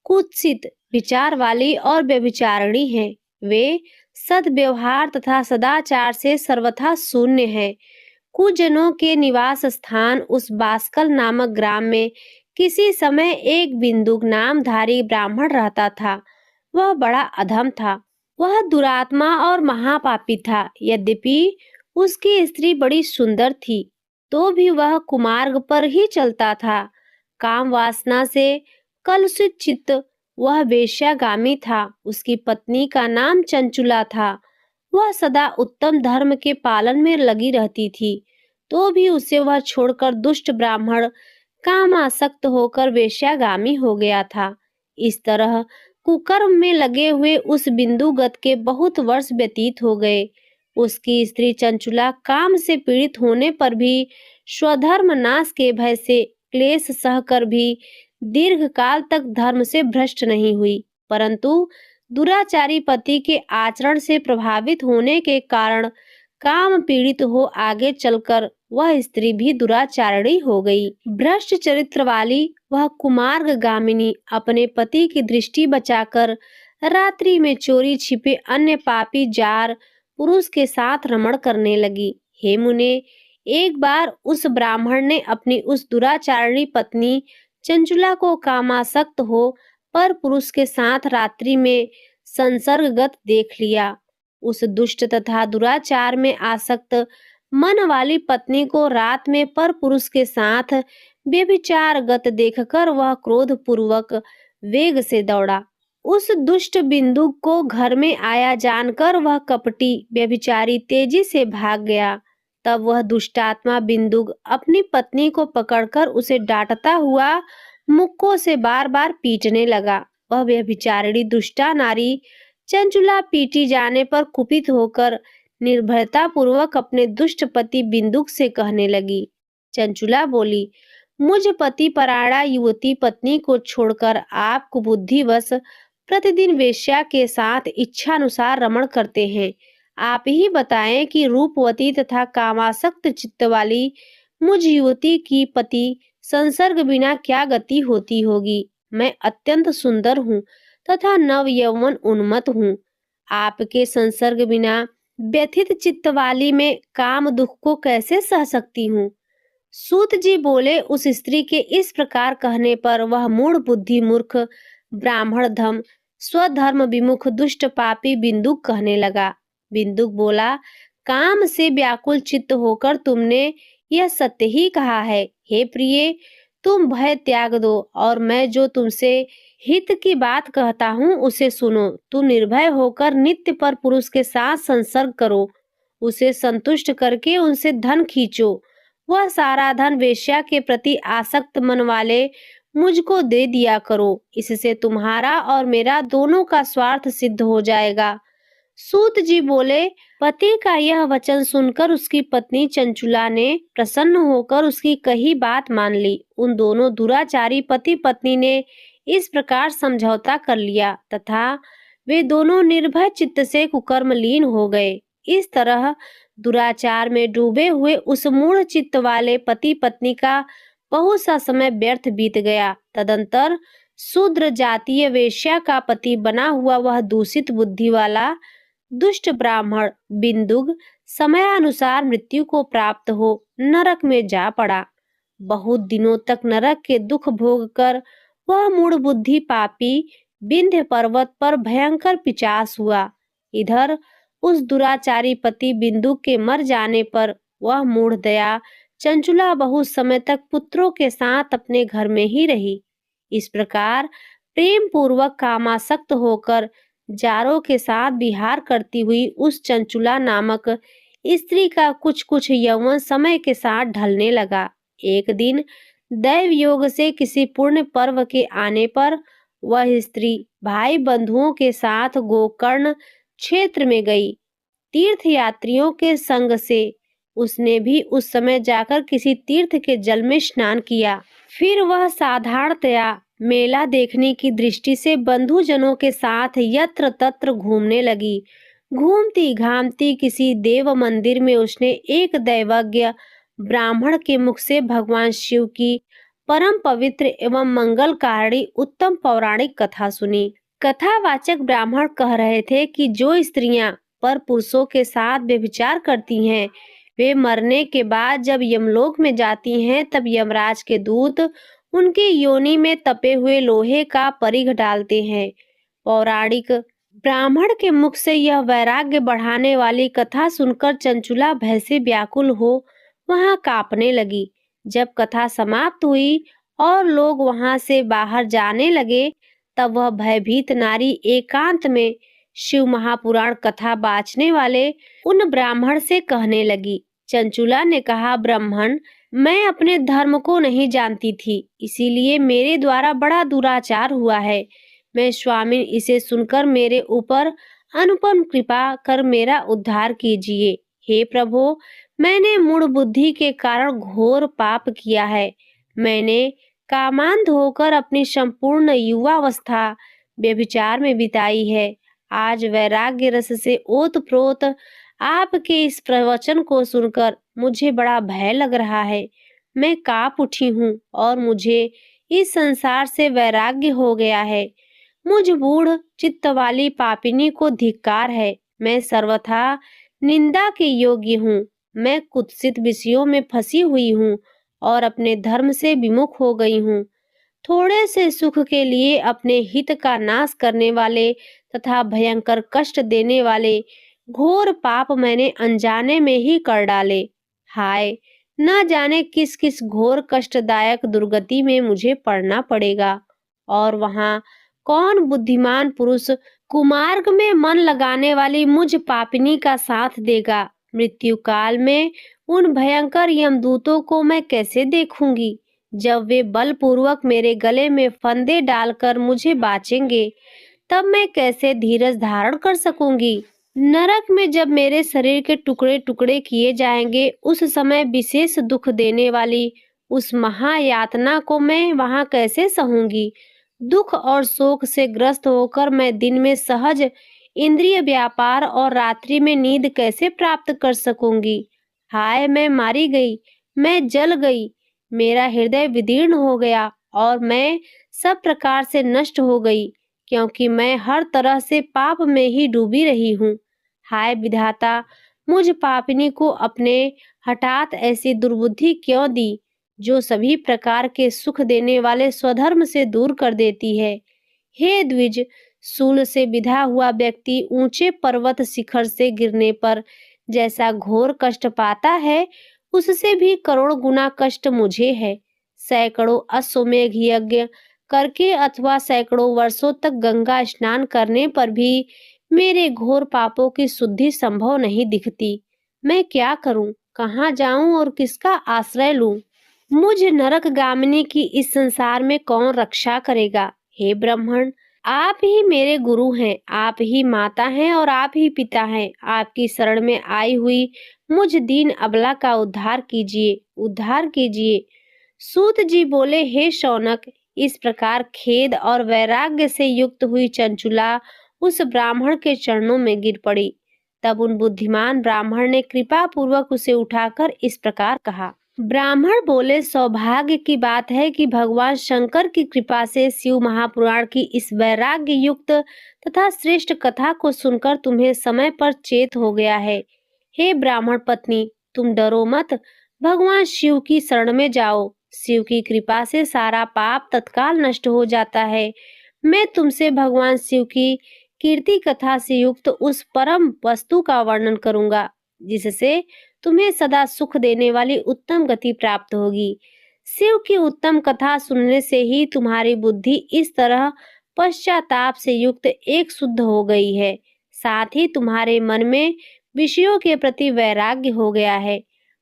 [SPEAKER 1] कुत्सित विचार वाली और व्यभिचारिणी हैं। वे सद्व्यवहार तथा सदाचार से सर्वथा शून्य है। कुजनों के निवास स्थान उस बाष्कल नामक ग्राम में किसी समय एक बिंदुक नामधारी ब्राह्मण रहता था। वह बड़ा अधम था। वह दुरात्मा और महापापी था। यद्यपि उसकी स्त्री बड़ी सुंदर थी, तो भी वह कुमार्ग पर ही चलता था। काम वासना से कलुषित चित्त वह वेश्यागामी था। उसकी पत्नी का नाम चंचुला था। वह सदा उत्तम धर्म के पालन में लगी रहती थी, तो भी उसे वह छोड़कर दुष्ट ब्राह्मण कामासक्त होकर वेश्यागामी हो गया था। इस तरह कुकर्म में लगे हुए उस बिंदुगत के बहुत वर्ष व्यतीत हो गए। उसकी स्त्री चंचुला काम से पीड़ित होने पर भी स्वधर्म नाश के भय से क्लेश सहकर भी दीर्घ काल तक धर्म से भ्रष्ट नहीं हुई, परंतु दुराचारी पति के आचरण से प्रभावित होने के कारण काम पीड़ित हो आगे चलकर वह स्त्री भी दुराचारिणी हो गई। भ्रष्ट चरित्र वाली वह कुमार्गामिनी अपने पति की दृष्टि बचाकर रात्रि में चोरी छिपे अन्य पापी जार पुरुष के साथ रमण करने लगी। हे मुने, एक बार उस ब्राह्मण ने अपनी उस दुराचारिणी पत्नी चंचुला को कामासक्त हो पर पुरुष के साथ रात्रि में संसर्गगत देख लिया। उस दुष्ट तथा दुराचार में आसक्त मन वाली पत्नी को रात में पर पुरुष के साथ व्यभिचारगत देखकर वह क्रोध पूर्वक वेग से दौड़ा। उस दुष्ट बिंदु को घर में आया जानकर वह कपटी व्यभिचारी तेजी से भाग गया। तब वह दुष्टात्मा बिंदुक अपनी पत्नी को पकड़कर उसे डांटता हुआ मुक्कों से बार बार पीटने लगा। वह व्यभिचारिणी दुष्टा नारी चंचुला पीटी जाने पर कुपित होकर निर्भयता पूर्वक अपने दुष्ट पति बिंदुक से कहने लगी। चंचुला बोली, मुझ पति परायणा युवती पत्नी को छोड़कर आप कुबुद्धिवश प्रतिदिन वेश्या के साथ इच्छानुसार रमण करते हैं। आप ही बताएं कि रूपवती तथा कामासक्त चित्त वाली मुझ युवती की पति संसर्ग बिना क्या गति होती होगी। मैं अत्यंत सुंदर हूँ तथा नव यौवन उन्मत्त हूँ। आपके संसर्ग बिना व्यथित चित्त वाली में काम दुख को कैसे सह सकती हूँ। सूत जी बोले, उस स्त्री के इस प्रकार कहने पर वह मूढ़ बुद्धि मूर्ख ब्राह्मण धम स्वधर्म विमुख दुष्ट पापी बिंदुक कहने लगा। बिंदुक बोला, काम से व्याकुल चित्त होकर तुमने यह सत्य ही कहा है। हे प्रिय, तुम भय त्याग दो और मैं जो तुमसे हित की बात कहता हूँ उसे सुनो। तुम निर्भय होकर नित्य पर पुरुष के साथ संसर्ग करो। उसे संतुष्ट करके उनसे धन खींचो। वह सारा धन वेश्या के प्रति आसक्त मन वाले मुझको दे दिया करो। इससे तुम्हारा और मेरा दोनों का स्वार्थ सिद्ध हो जाएगा। सूत जी बोले, पति का यह वचन सुनकर उसकी पत्नी चंचुला ने प्रसन्न होकर उसकी कही बात मान ली। उन दोनों दुराचारी पति पत्नी ने इस प्रकार समझौता कर लिया तथा वे दोनों निर्भय चित्त से कुकर्म लीन हो गए। इस तरह दुराचार में डूबे हुए उस मूढ़ चित्त वाले पति पत्नी का बहुत सा समय व्यर्थ बीत गया। तदंतर शूद्र जातीय वेश्या का पति बना हुआ वह दूषित बुद्धि वाला दुष्ट ब्राह्मण बिंदुक समयानुसार मृत्यु को प्राप्त हो नरक में जा पड़ा। बहुत दिनों तक नरक के दुख भोग कर वह मूढ़ बुद्धि पापी विंध्य पर्वत पर भयंकर पिशाच हुआ। इधर उस दुराचारी पति बिंदु के मर जाने पर वह मूढ़ दया चंचुला बहुत समय तक पुत्रों के साथ अपने घर में ही रही। इस प्रकार प्रेम पूर्वक कामासक्त होकर जारों के साथ विहार करती हुई उस चंचुला नामक स्त्री का कुछ कुछ यौवन समय के साथ ढलने लगा। एक दिन दैव योग से किसी पुण्य पर्व के आने पर वह स्त्री भाई बंधुओं के साथ गोकर्ण क्षेत्र में गई। तीर्थ यात्रियों के संग से उसने भी उस समय जाकर किसी तीर्थ के जल में स्नान किया। फिर वह साधारणतया मेला देखने की दृष्टि से बंधुजनों के साथ यत्र तत्र घूमने लगी। घूमती घामती किसी देव मंदिर में उसने एक दैवज्ञ ब्राह्मण के मुख से भगवान शिव की परम पवित्र एवं मंगलकारिणी उत्तम पौराणिक कथा सुनी। कथावाचक ब्राह्मण कह रहे थे कि जो स्त्रियां पर पुरुषों के साथ व्यभिचार करती हैं वे मरने के बाद जब यमलोक में जाती हैं तब यमराज के दूत उनकी योनि में तपे हुए लोहे का परिघ डालते हैं। पौराणिक ब्राह्मण के मुख से यह वैराग्य बढ़ाने वाली कथा सुनकर चंचुला भय से व्याकुल हो वहां कांपने लगी। जब कथा समाप्त हुई और लोग वहां से बाहर जाने लगे तब वह भयभीत नारी एकांत में शिव महापुराण कथा बाचने वाले उन ब्राह्मण से कहने लगी। चंचुला ने कहा, ब्राह्मण, मैं अपने धर्म को नहीं जानती थी, इसीलिए मेरे द्वारा बड़ा दुराचार हुआ है। मैं स्वामी इसे सुनकर मेरे ऊपर अनुपम कृपा कर मेरा उद्धार कीजिए। हे प्रभु, मैंने मूढ़ बुद्धि के कारण घोर पाप किया है। मैंने कामांध होकर अपनी संपूर्ण युवावस्था व्यभिचार में बिताई है। आज वैराग्य रस से ओतप्रोत आपके इस प्रवचन को सुनकर मुझे बड़ा भय लग रहा है। मैं कांप उठी हूँ और मुझे इस संसार से वैराग्य हो गया है। मुझ मूढ़ चित्त वाली पापिनी को धिक्कार है। मैं सर्वथा निंदा के योग्य हूँ। मैं कुत्सित विषयों में फंसी हुई हूँ और अपने धर्म से विमुख हो गई हूँ। थोड़े से सुख के लिए अपने हित का नाश करने वाले तथा भयंकर कष्ट देने वाले घोर पाप मैंने अनजाने में ही कर डाले। हाय, न जाने किस किस घोर कष्टदायक दुर्गति में मुझे पड़ना पड़ेगा और वहां कौन बुद्धिमान पुरुष कुमार्ग में मन लगाने वाली मुझ पापिनी का साथ देगा। मृत्यु काल में उन भयंकर यमदूतों को मैं कैसे देखूंगी जब वे बलपूर्वक मेरे गले में फंदे डालकर मुझे बाचेंगे। तब मैं कैसे धीरज धारण कर सकूंगी। नरक में जब मेरे शरीर के टुकड़े टुकड़े किए जाएंगे उस समय विशेष दुख देने वाली उस महायातना को मैं वहां कैसे सहूंगी। दुख और शोक से ग्रस्त होकर मैं दिन में सहज इंद्रिय व्यापार और रात्रि में नींद कैसे प्राप्त कर सकूंगी। हाय, मैं मारी गई, मैं जल गई, मेरा हृदय विदीर्ण हो गया और मैं सब प्रकार से नष्ट हो गई, क्योंकि मैं हर तरह से पाप में ही डूबी रही हूँ। हाय विधाता, मुझ पापिनी को अपने हठात ऐसी दुर्बुद्धि क्यों दी जो सभी प्रकार के सुख देने वाले स्वधर्म से दूर कर देती है। हे द्विज, शूल से बिधा हुआ व्यक्ति ऊंचे पर्वत शिखर से गिरने पर जैसा घोर कष्ट पाता है उससे भी करोड़ गुना कष्ट मुझे है। सैकड़ों अश्वमेघ यज्ञ करके अथवा सैकड़ों वर्षों तक गंगा स्नान करने पर भी मेरे घोर पापों की शुद्धि संभव नहीं दिखती। मैं क्या करूं, कहाँ जाऊं और किसका आश्रय लूं। मुझ नरकगामिनी की इस संसार में कौन रक्षा करेगा। हे ब्राह्मण, आप ही मेरे गुरु हैं, आप ही माता हैं और आप ही पिता हैं। आपकी शरण में आई हुई मुझ दीन अबला का उद्धार कीजिए, उद्धार कीजिए। सूत जी बोले, हे शौनक, इस प्रकार खेद और वैराग्य से युक्त हुई चंचुला उस ब्राह्मण के चरणों में गिर पड़ी। तब उन बुद्धिमान ब्राह्मण ने कृपा पूर्वक उसे उठाकर इस प्रकार कहा। ब्राह्मण बोले, सौभाग्य की बात है कि भगवान शंकर की कृपा से शिव महापुराण की इस वैराग्य युक्त तथा श्रेष्ठ कथा को सुनकर तुम्हें समय पर चेत हो गया है। हे ब्राह्मण पत्नी, तुम डरो मत, भगवान शिव की शरण में जाओ। शिव की कृपा से सारा पाप तत्काल नष्ट हो जाता है। मैं तुमसे भगवान शिव की कीर्ति कथा से युक्त उस परम वस्तु का वर्णन करूंगा, जिससे तुम्हें सदा सुख देने वाली उत्तम गति प्राप्त होगी। शिव की उत्तम कथा सुनने से ही तुम्हारी बुद्धि इस तरह पश्चाताप से युक्त एक शुद्ध हो गई है। साथ ही तुम्हारे मन में विषयों के प्रति वैराग्य हो गया है।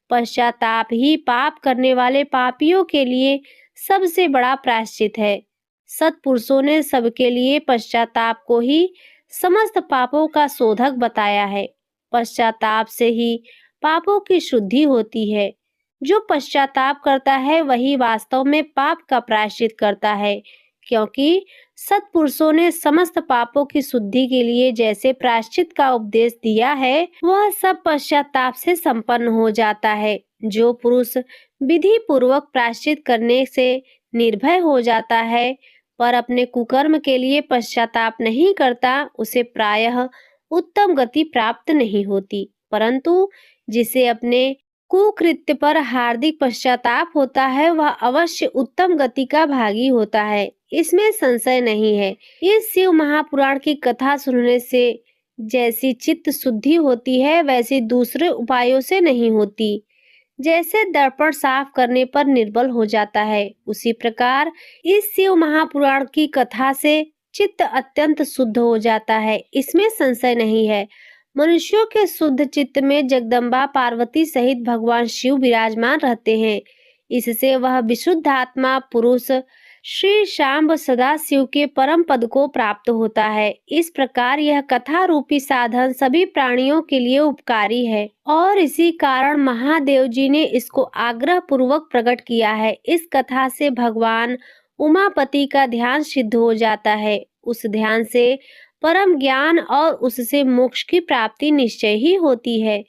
[SPEAKER 1] पश्चाताप ही पाप करने वाले पापियों के लिए सबसे बड़ा प्रायश्चित है। सत्पुरुषों ने सबके लिए पश्चाताप को ही समस्त पापों का शोधक बताया है। पश्चाताप से ही पापों की शुद्धि होती है। जो पश्चाताप करता है वही वास्तव में पाप का प्रायश्चित करता है, क्योंकि सत्पुरुषों ने समस्त पापों की शुद्धि के लिए जैसे प्रायश्चित का उपदेश दिया है, वह सब पश्चाताप से संपन्न हो जाता है। जो पुरुष विधि पूर्वक प्रायश्चित करने से निर्भय हो जाता है पर अपने कुकर्म के लिए पश्चाताप नहीं करता, उसे प्रायः उत्तम गति प्राप्त नहीं होती। परंतु जिसे अपने कुकृत्य पर हार्दिक पश्चाताप होता है, वह अवश्य उत्तम गति का भागी होता है, इसमें संशय नहीं है। इस शिव महापुराण की कथा सुनने से जैसी चित्त शुद्धि होती है, वैसी दूसरे उपायों से नहीं होती। जैसे दर्पण साफ करने पर निर्बल हो जाता है, उसी प्रकार इस शिव महापुराण की कथा से चित्त अत्यंत शुद्ध हो जाता है, इसमें संशय नहीं है। मनुष्यों के शुद्ध चित्त में जगदम्बा पार्वती सहित भगवान शिव विराजमान रहते हैं। इससे वह विशुद्ध आत्मा पुरुष श्री शाम्ब सदाशिव के परम पद को प्राप्त होता है। इस प्रकार यह कथा रूपी साधन सभी प्राणियों के लिए उपकारी है और इसी कारण महादेव जी ने इसको आग्रह पूर्वक प्रकट किया है। इस कथा से भगवान उमापति का ध्यान सिद्ध हो जाता है। उस ध्यान से परम ज्ञान और उससे मोक्ष की प्राप्ति निश्चय ही होती है।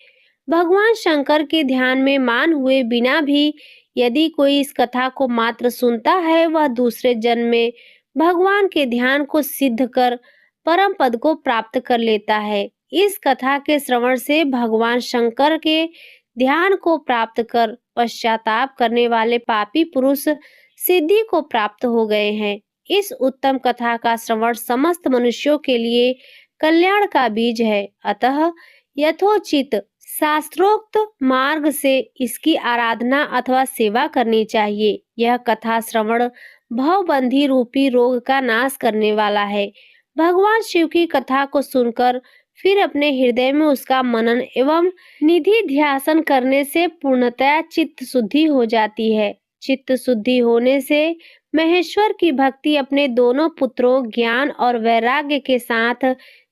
[SPEAKER 1] भगवान शंकर के ध्यान में मान हुए बिना भी यदि कोई इस कथा को मात्र सुनता है, वह दूसरे जन्म में भगवान के ध्यान को सिद्ध कर परम पद को प्राप्त कर लेता है। इस कथा के श्रवण से भगवान शंकर के ध्यान को प्राप्त कर पश्चाताप करने वाले पापी पुरुष सिद्धि को प्राप्त हो गए हैं। इस उत्तम कथा का श्रवण समस्त मनुष्यों के लिए कल्याण का बीज है। अतः यथोचित शास्त्रोक्त मार्ग से इसकी आराधना अथवा सेवा करनी चाहिए। यह कथा श्रवण भवबंधी रूपी रोग का नाश करने वाला है। भगवान शिव की कथा को सुनकर फिर अपने हृदय में उसका मनन एवं निधि ध्यासन करने से पूर्णतया चित्त शुद्धि हो जाती है। चित्त शुद्धि होने से महेश्वर की भक्ति अपने दोनों पुत्रों ज्ञान और वैराग्य के साथ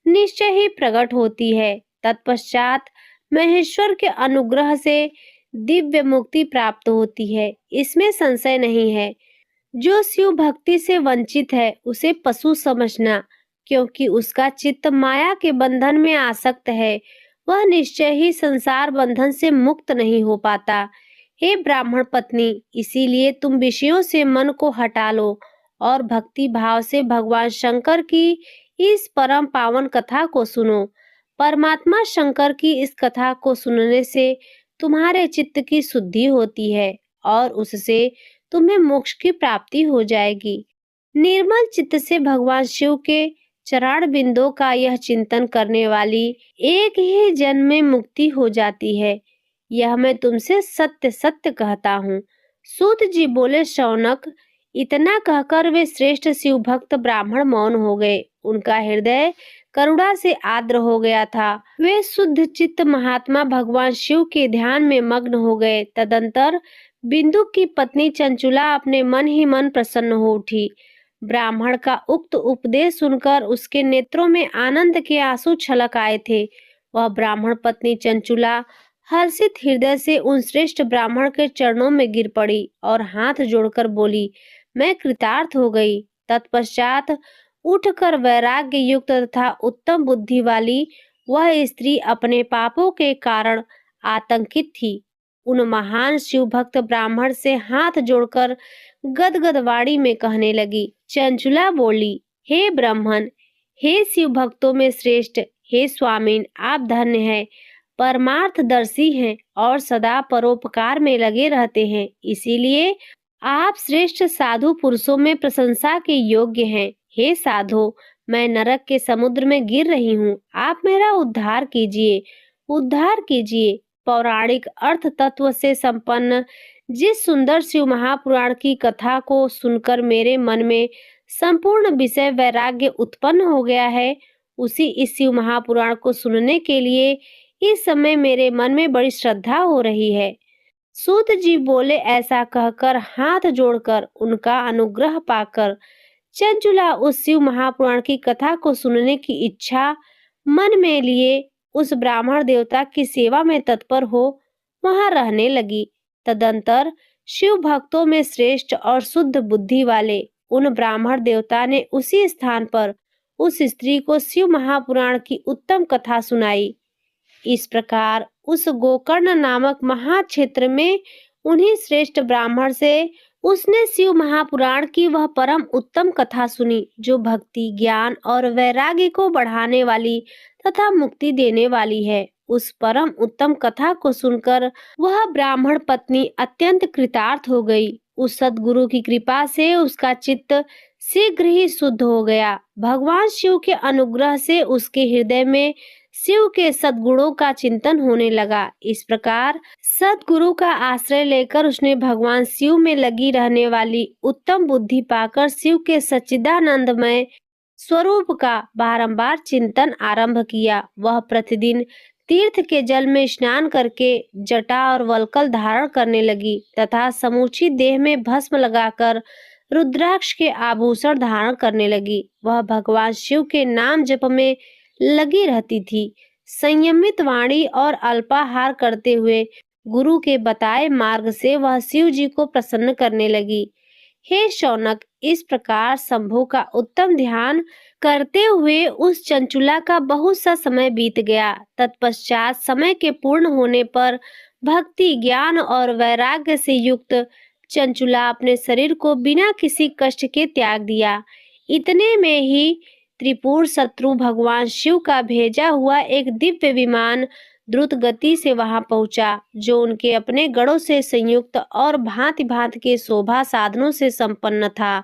[SPEAKER 1] निश्चय ही प्रकट होती है। तत्पश्चात महेश्वर के अनुग्रह से दिव्य मुक्ति प्राप्त होती है, इसमें संशय नहीं है। जो शिव भक्ति से वंचित है उसे पशु समझना, क्योंकि उसका चित्त माया के बंधन में आसक्त है, वह निश्चय ही संसार बंधन से मुक्त नहीं हो पाता। हे ब्राह्मण पत्नी, इसीलिए तुम विषयों से मन को हटा लो और भक्ति भाव से भगवान शंकर की इस परम पावन कथा को सुनो। परमात्मा शंकर की इस कथा को सुनने से तुम्हारे चित्त की शुद्धि होती है और उससे तुम्हें मोक्ष की प्राप्ति हो जाएगी। निर्मल चित्त से भगवान शिव के चरण बिंदों का यह चिंतन करने वाली एक ही जन्म में मुक्ति हो जाती है। यह मैं तुमसे सत्य सत्य कहता हूँ। सूत जी बोले, शौनक, इतना कहकर वे श्रेष्ठ शिव भक्त ब्राह्मण मौन हो गए। उनका हृदय करुणा से आर्द्र हो गया था। वे शुद्ध चित्त महात्मा भगवान शिव के ध्यान में मग्न हो गए। तदंतर बिंदु की पत्नी चंचुला अपने मन ही मन प्रसन्न हो उठी। ब्राह्मण का उक्त उपदेश सुनकर उसके नेत्रों में आनंद के आंसू छलक आए थे। वह ब्राह्मण पत्नी चंचुला हर्षित हृदय से उन श्रेष्ठ ब्राह्मण के चरणों में गिर पड़ी और हाथ जोड़कर बोली, मैं कृतार्थ हो गई। तत्पश्चात उठकर वैराग्य युक्त तथा उत्तम बुद्धि वाली वह स्त्री अपने पापों के कारण आतंकित थी। उन महान शिव भक्त ब्राह्मण से हाथ जोड़कर गदगद वाणी में कहने लगी। चंचुला बोली, हे ब्राह्मण, हे शिव भक्तों में श्रेष्ठ, हे स्वामीन, आप धन्य हैं, परमार्थदर्शी हैं और सदा परोपकार में लगे रहते हैं, इसीलिए आप श्रेष्ठ साधु पुरुषों में प्रशंसा के योग्य हैं। हे साधो, मैं नरक के समुद्र में गिर रही हूँ, आप मेरा उद्धार कीजिए, उद्धार कीजिए। पौराणिक अर्थ तत्व से संपन्न जिस सुंदर शिव महापुराण की कथा को सुनकर मेरे मन में संपूर्ण विषय वैराग्य उत्पन्न हो गया है, उसी इस शिव महापुराण को सुनने के लिए इस समय मेरे मन में बड़ी श्रद्धा हो रही है। सूत जी बोले। ऐसा कहकर हाथ जोड़कर उनका अनुग्रह पाकर चंचुला उस शिव महापुराण की कथा को सुनने की इच्छा मन में लिए उस ब्राह्मण देवता की सेवा में तत्पर हो वहां रहने लगी। तदंतर शिव भक्तों में श्रेष्ठ और शुद्ध बुद्धि वाले उन ब्राह्मण देवता ने उसी स्थान पर उस स्त्री को शिव महापुराण की उत्तम कथा सुनाई। इस प्रकार उस गोकर्ण नामक महाक्षेत्र में उन्हीं श्रेष्ठ ब्राह्मण से उसने शिव महापुराण की वह परम उत्तम कथा सुनी, जो भक्ति, ज्ञान और वैराग्य को बढ़ाने वाली तथा मुक्ति देने वाली है। उस परम उत्तम कथा को सुनकर वह ब्राह्मण पत्नी अत्यंत कृतार्थ हो गई। उस सद्गुरु की कृपा से उसका चित्त शीघ्र ही शुद्ध हो गया। भगवान शिव के अनुग्रह से उसके हृदय में शिव के सद्गुणों का चिंतन होने लगा। इस प्रकार सद्गुरु का आश्रय लेकर उसने भगवान शिव में लगी रहने वाली उत्तम बुद्धि पाकर शिव के सच्चिदानंदमय स्वरूप का बारंबार चिंतन आरंभ किया। वह प्रतिदिन तीर्थ के जल में स्नान करके जटा और वल्कल धारण करने लगी तथा समूची देह में भस्म लगाकर रुद्राक्ष के आभूषण धारण करने लगी। वह भगवान शिव के नाम जप में लगी रहती थी। संयमित वाणी और अल्पाहार करते हुए गुरु के बताए मार्ग से वह शिव जी को प्रसन्न करने लगी। हे शौनक, इस प्रकार शंभु का उत्तम ध्यान करते हुए उस चंचुला का बहुत सा समय बीत गया। तत्पश्चात समय के पूर्ण होने पर भक्ति, ज्ञान और वैराग्य से युक्त चंचुला अपने शरीर को बिना किसी कष्ट के त्याग दिया। इतने में ही त्रिपुर शत्रु भगवान शिव का भेजा हुआ एक दिव्य विमान द्रुत गति से वहां पहुंचा, जो उनके अपने गणों से संयुक्त और भांति भांति के शोभा साधनों से संपन्न था।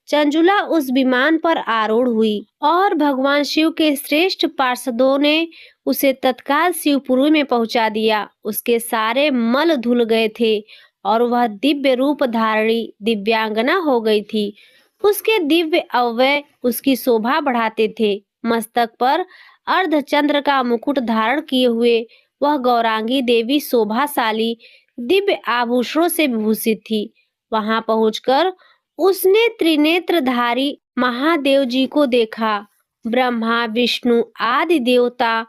[SPEAKER 1] चंचुला उस विमान पर आरूढ़ हुई और भगवान शिव के श्रेष्ठ पार्षदों ने उसे तत्काल शिवपुरी में पहुंचा दिया। उसके सारे मल धुल गए थे और वह दिव्य रूप धारणी दिव्यांगना हो गई थी। उसके दिव्य अवयव उसकी शोभा बढ़ाते थे। मस्तक पर अर्धचंद्र का मुकुट धारण किए हुए वह गौरांगी देवी शोभाशाली दिव्य आभूषणों से विभूषित थी। वहां पहुंचकर उसने त्रिनेत्रधारी महादेव जी को देखा। ब्रह्मा, विष्णु आदि देवता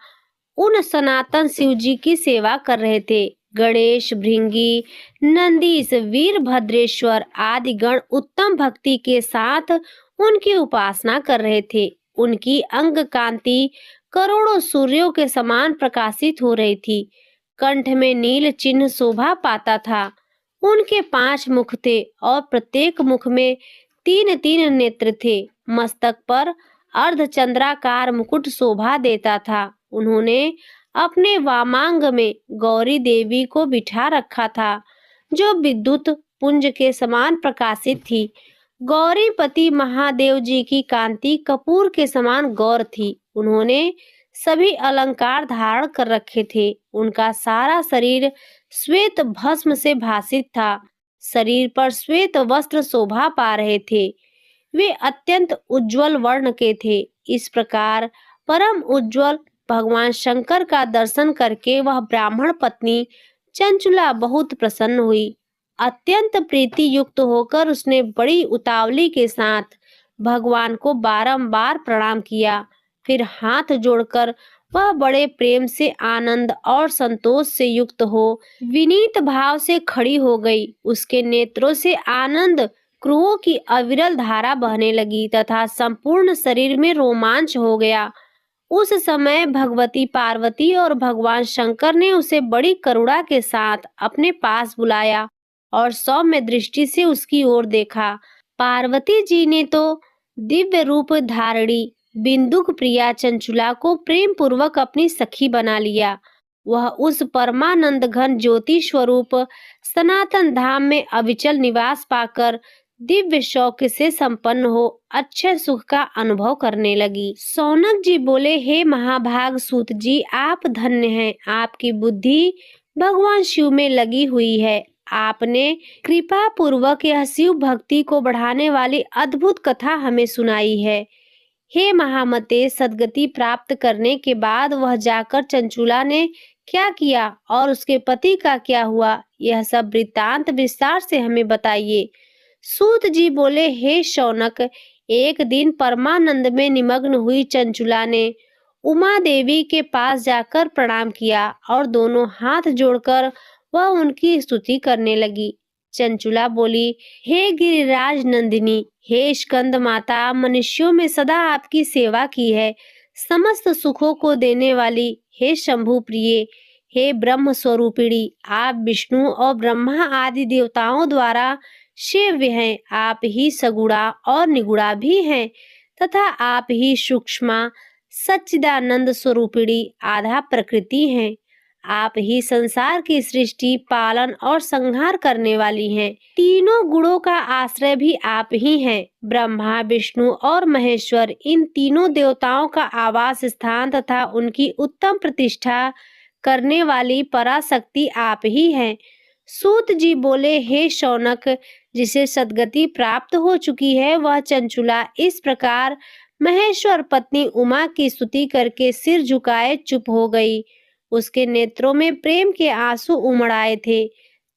[SPEAKER 1] उन सनातन शिव जी की सेवा कर रहे थे। गणेश, भृंगी, नंदीश, वीरभद्रेश्वर आदि गण उत्तम भक्ति के साथ उनकी उपासना कर रहे थे। उनकी अंग कांति करोड़ों सूर्यों के समान प्रकाशित हो रही थी। कंठ में नील चिन्ह शोभा पाता था। उनके 5 मुख थे और प्रत्येक मुख में 3-3 नेत्र थे। मस्तक पर अर्धचंद्राकार मुकुट शोभा देता था। उन्होंने अपने वामांग में गौरी देवी को बिठा रखा था, जो विद्युत पुंज के समान प्रकाशित थी। गौरीपति महादेव जी की कांति कपूर के समान गौर थी। उन्होंने सभी अलंकार धारण कर रखे थे। उनका सारा शरीर श्वेत भस्म से भासित था। शरीर पर श्वेत वस्त्र शोभा पा रहे थे। वे अत्यंत उज्जवल वर्ण के थे। इस प्रकार परम उज्जवल भगवान शंकर का दर्शन करके वह ब्राह्मण पत्नी चंचुला बहुत प्रसन्न हुई। अत्यंत प्रीति युक्त होकर उसने बड़ी उतावली के साथ भगवान को बारंबार प्रणाम किया। फिर हाथ जोड़कर वह बड़े प्रेम से, आनंद और संतोष से युक्त हो विनीत भाव से खड़ी हो गई। उसके नेत्रों से आनंद
[SPEAKER 2] क्रोह की अविरल धारा बहने लगी तथा संपूर्ण शरीर में रोमांच हो गया। उस समय भगवती पार्वती और भगवान शंकर ने उसे बड़ी करुणा के साथ अपने पास बुलाया और सौम्य दृष्टि से उसकी ओर देखा। पार्वती जी ने तो दिव्य रूप धारणी बिंदुक प्रिया चंचुला को प्रेम पूर्वक अपनी सखी बना लिया। वह उस परमानंद घन ज्योति स्वरूप सनातन धाम में अविचल निवास पाकर दिव्य शौक से संपन्न हो अच्छे सुख का अनुभव करने लगी। सौनक जी बोले, हे महाभाग सूत जी, आप धन्य हैं। आपकी बुद्धि भगवान शिव में लगी हुई है। आपने कृपा पूर्वक यह शिव भक्ति को बढ़ाने वाली अद्भुत कथा हमें सुनाई है। हे महामते, सद्गति प्राप्त करने के बाद वह जाकर चंचुला ने क्या किया और उसके पति का क्या हुआ, यह सब वृत्तांत विस्तार से हमें बताइए। सूत जी बोले, हे शौनक, एक दिन परमानंद में निमग्न हुई चंचुला ने उमा देवी के पास जाकर प्रणाम किया और दोनों हाथ जोड़कर वह उनकी स्तुति करने लगी। चंचुला बोली, हे गिरिराज नंदिनी, हे स्कंद माता, मनुष्यों में सदा आपकी सेवा की है। समस्त सुखों को देने वाली हे शंभु प्रिय, हे ब्रह्म स्वरूपिणी, आप विष्णु और ब्रह्मा आदि देवताओं द्वारा शिव्य हैं। आप ही सगुणा और निगुणा भी हैं तथा आप ही सूक्ष्मा सच्चिदानंद स्वरूपिणी आधा प्रकृति हैं। आप ही संसार की सृष्टि, पालन और संहार करने वाली हैं। तीनों गुणों का आश्रय भी आप ही हैं। ब्रह्मा, विष्णु और महेश्वर, इन तीनों देवताओं का आवास स्थान तथा उनकी उत्तम प्रतिष्ठा करने वाली पराशक्ति आप ही हैं। सूत जी बोले, हे शौनक, जिसे सद्गति प्राप्त हो चुकी है वह चंचुला इस प्रकार महेश्वर पत्नी उमा की स्तुति करके सिर झुकाए चुप हो गई। उसके नेत्रों में प्रेम के आंसू उमड़ आए थे।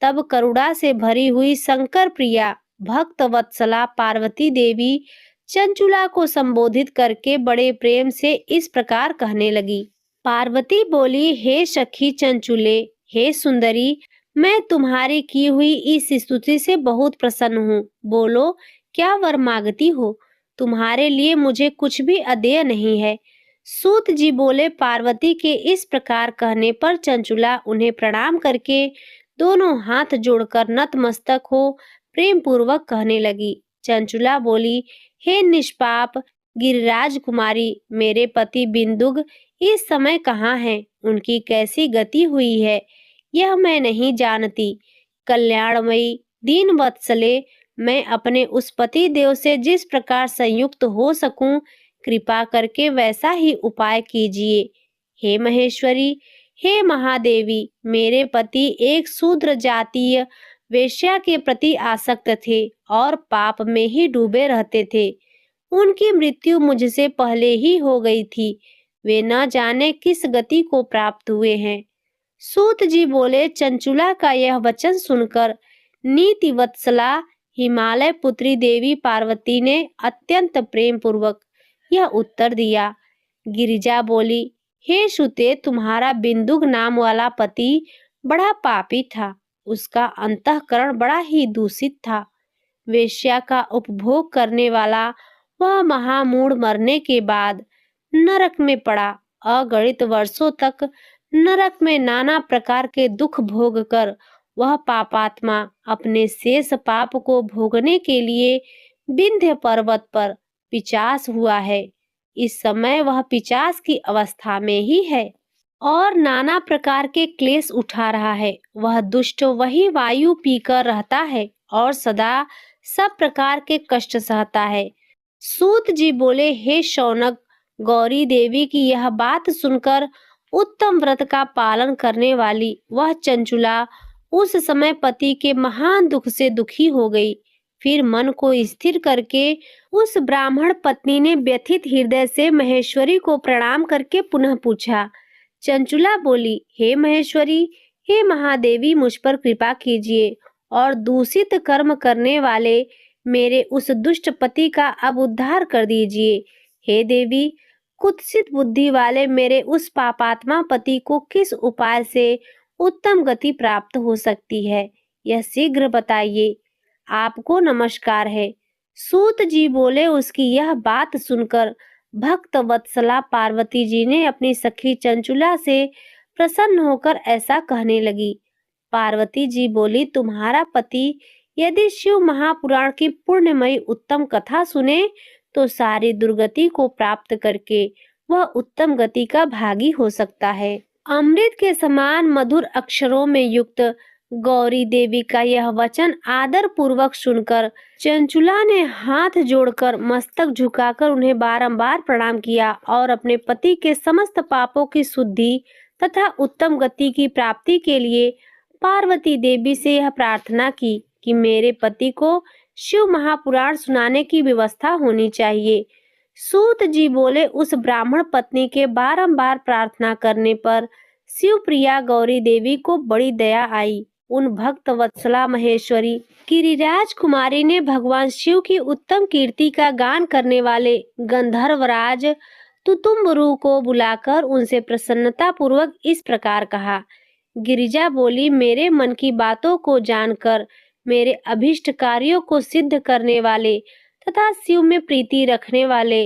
[SPEAKER 2] तब करुणा से भरी हुई शंकर प्रिया भक्त वत्सला पार्वती देवी चंचुला को संबोधित करके बड़े प्रेम से इस प्रकार कहने लगी। पार्वती बोली, हे सखी चंचुले, हे सुंदरी, मैं तुम्हारी की हुई इस स्तुति से बहुत प्रसन्न हूँ। बोलो, क्या वर मांगती हो? तुम्हारे लिए मुझे कुछ भी अदेय नहीं है। सूत जी बोले, पार्वती के इस प्रकार कहने पर चंचुला उन्हें प्रणाम करके दोनों हाथ जोड़कर नतमस्तक हो प्रेम पूर्वक कहने लगी। चंचुला बोली, हे निष्पाप गिरिराज कुमारी, मेरे पति बिंदुग इस समय कहाँ हैं? उनकी कैसी गति हुई है यह मैं नहीं जानती। कल्याणमयी दीन वत्सले, मैं अपने उस पति देव से जिस प्रकार संयुक्त हो सकूं, कृपा करके वैसा ही उपाय कीजिए। हे महेश्वरी, हे महादेवी, मेरे पति एक शूद्र जातीय वेश्या के प्रति आसक्त थे और पाप में ही डूबे रहते थे। उनकी मृत्यु मुझसे पहले ही हो गई थी। वे न जाने किस गति को प्राप्त हुए हैं। सूत जी बोले, चंचुला का यह वचन सुनकर नीति वत्सला हिमालय पुत्री देवी पार्वती ने अत्यंत प्रेम पूर्वक यह उत्तर दिया। गिरिजा बोली, हे सुते, तुम्हारा बिंदुक नाम वाला पति बड़ा पापी था। उसका अंतःकरण बड़ा ही दूषित था। वेश्या का उपभोग करने वाला वह महामूढ़ मरने के बाद नरक में पड़ा। अगणित वर्षों तक नरक में नाना प्रकार के दुख भोग कर वह पापात्मा अपने शेष पाप को भोगने के लिए विंध्य पर्वत पर पिशाच हुआ है। इस समय वह पिशाच की अवस्था में ही है और नाना प्रकार के क्लेश उठा रहा है। वह दुष्ट वही वायु पीकर रहता है और सदा सब प्रकार के कष्ट सहता है। सूत जी बोले, हे शौनक, गौरी देवी की यह बात सुनकर उत्तम व्रत का पालन करने वाली वह चंचुला उस समय पति के महान दुख से दुखी हो गई। फिर मन को स्थिर करके उस ब्राह्मण पत्नी ने व्यथित हृदय से महेश्वरी को प्रणाम करके पुनः पूछा। चंचुला बोली, हे महेश्वरी, हे महादेवी, मुझ पर कृपा कीजिए और दूषित कर्म करने वाले मेरे उस दुष्ट पति का अब उद्धार कर दीजिए। हे देवी, कुत्सित बुद्धि वाले मेरे उस पापात्मा पति को किस उपाय से उत्तम गति प्राप्त हो सकती है, यह शीघ्र बताइए। आपको नमस्कार है। सूत जी बोले। उसकी यह बात सुनकर भक्त वत्सला पार्वती जी ने अपनी सखी चंचुला से प्रसन्न होकर ऐसा कहने लगी। पार्वती जी बोली, तुम्हारा पति यदि शिव महापुराण की पुण्यमयी उत्तम कथा सुने तो सारी दुर्गति को प्राप्त करके वह उत्तम गति का भागी हो सकता है। अमृत के समान मधुर अक्षरों में युक्त गौरी देवी का यह वचन आदर पूर्वक सुनकर चंचुला ने हाथ जोड़कर मस्तक झुकाकर उन्हें बारंबार प्रणाम किया और अपने पति के समस्त पापों की शुद्धि तथा उत्तम गति की प्राप्ति के लिए पार्वती देवी से यह प्रार्थना की कि मेरे पति को शिव महापुराण सुनाने की व्यवस्था होनी चाहिए। सूत जी बोले, उस ब्राह्मण पत्नी के बारंबार प्रार्थना करने पर शिवप्रिया गौरी देवी को बड़ी दया आई। उन भक्त वत्सला महेश्वरी गिरिराज कुमारी ने भगवान शिव की उत्तम कीर्ति का गान करने वाले गंधर्वराज तुतुम्बरु को बुलाकर उनसे प्रसन्नता पूर्वक इस प्रकार कहा। गिरिजा बोली, मेरे मन की बातों को जानकर मेरे अभिष्ट कार्यों को सिद्ध करने वाले तथा शिव में प्रीति रखने वाले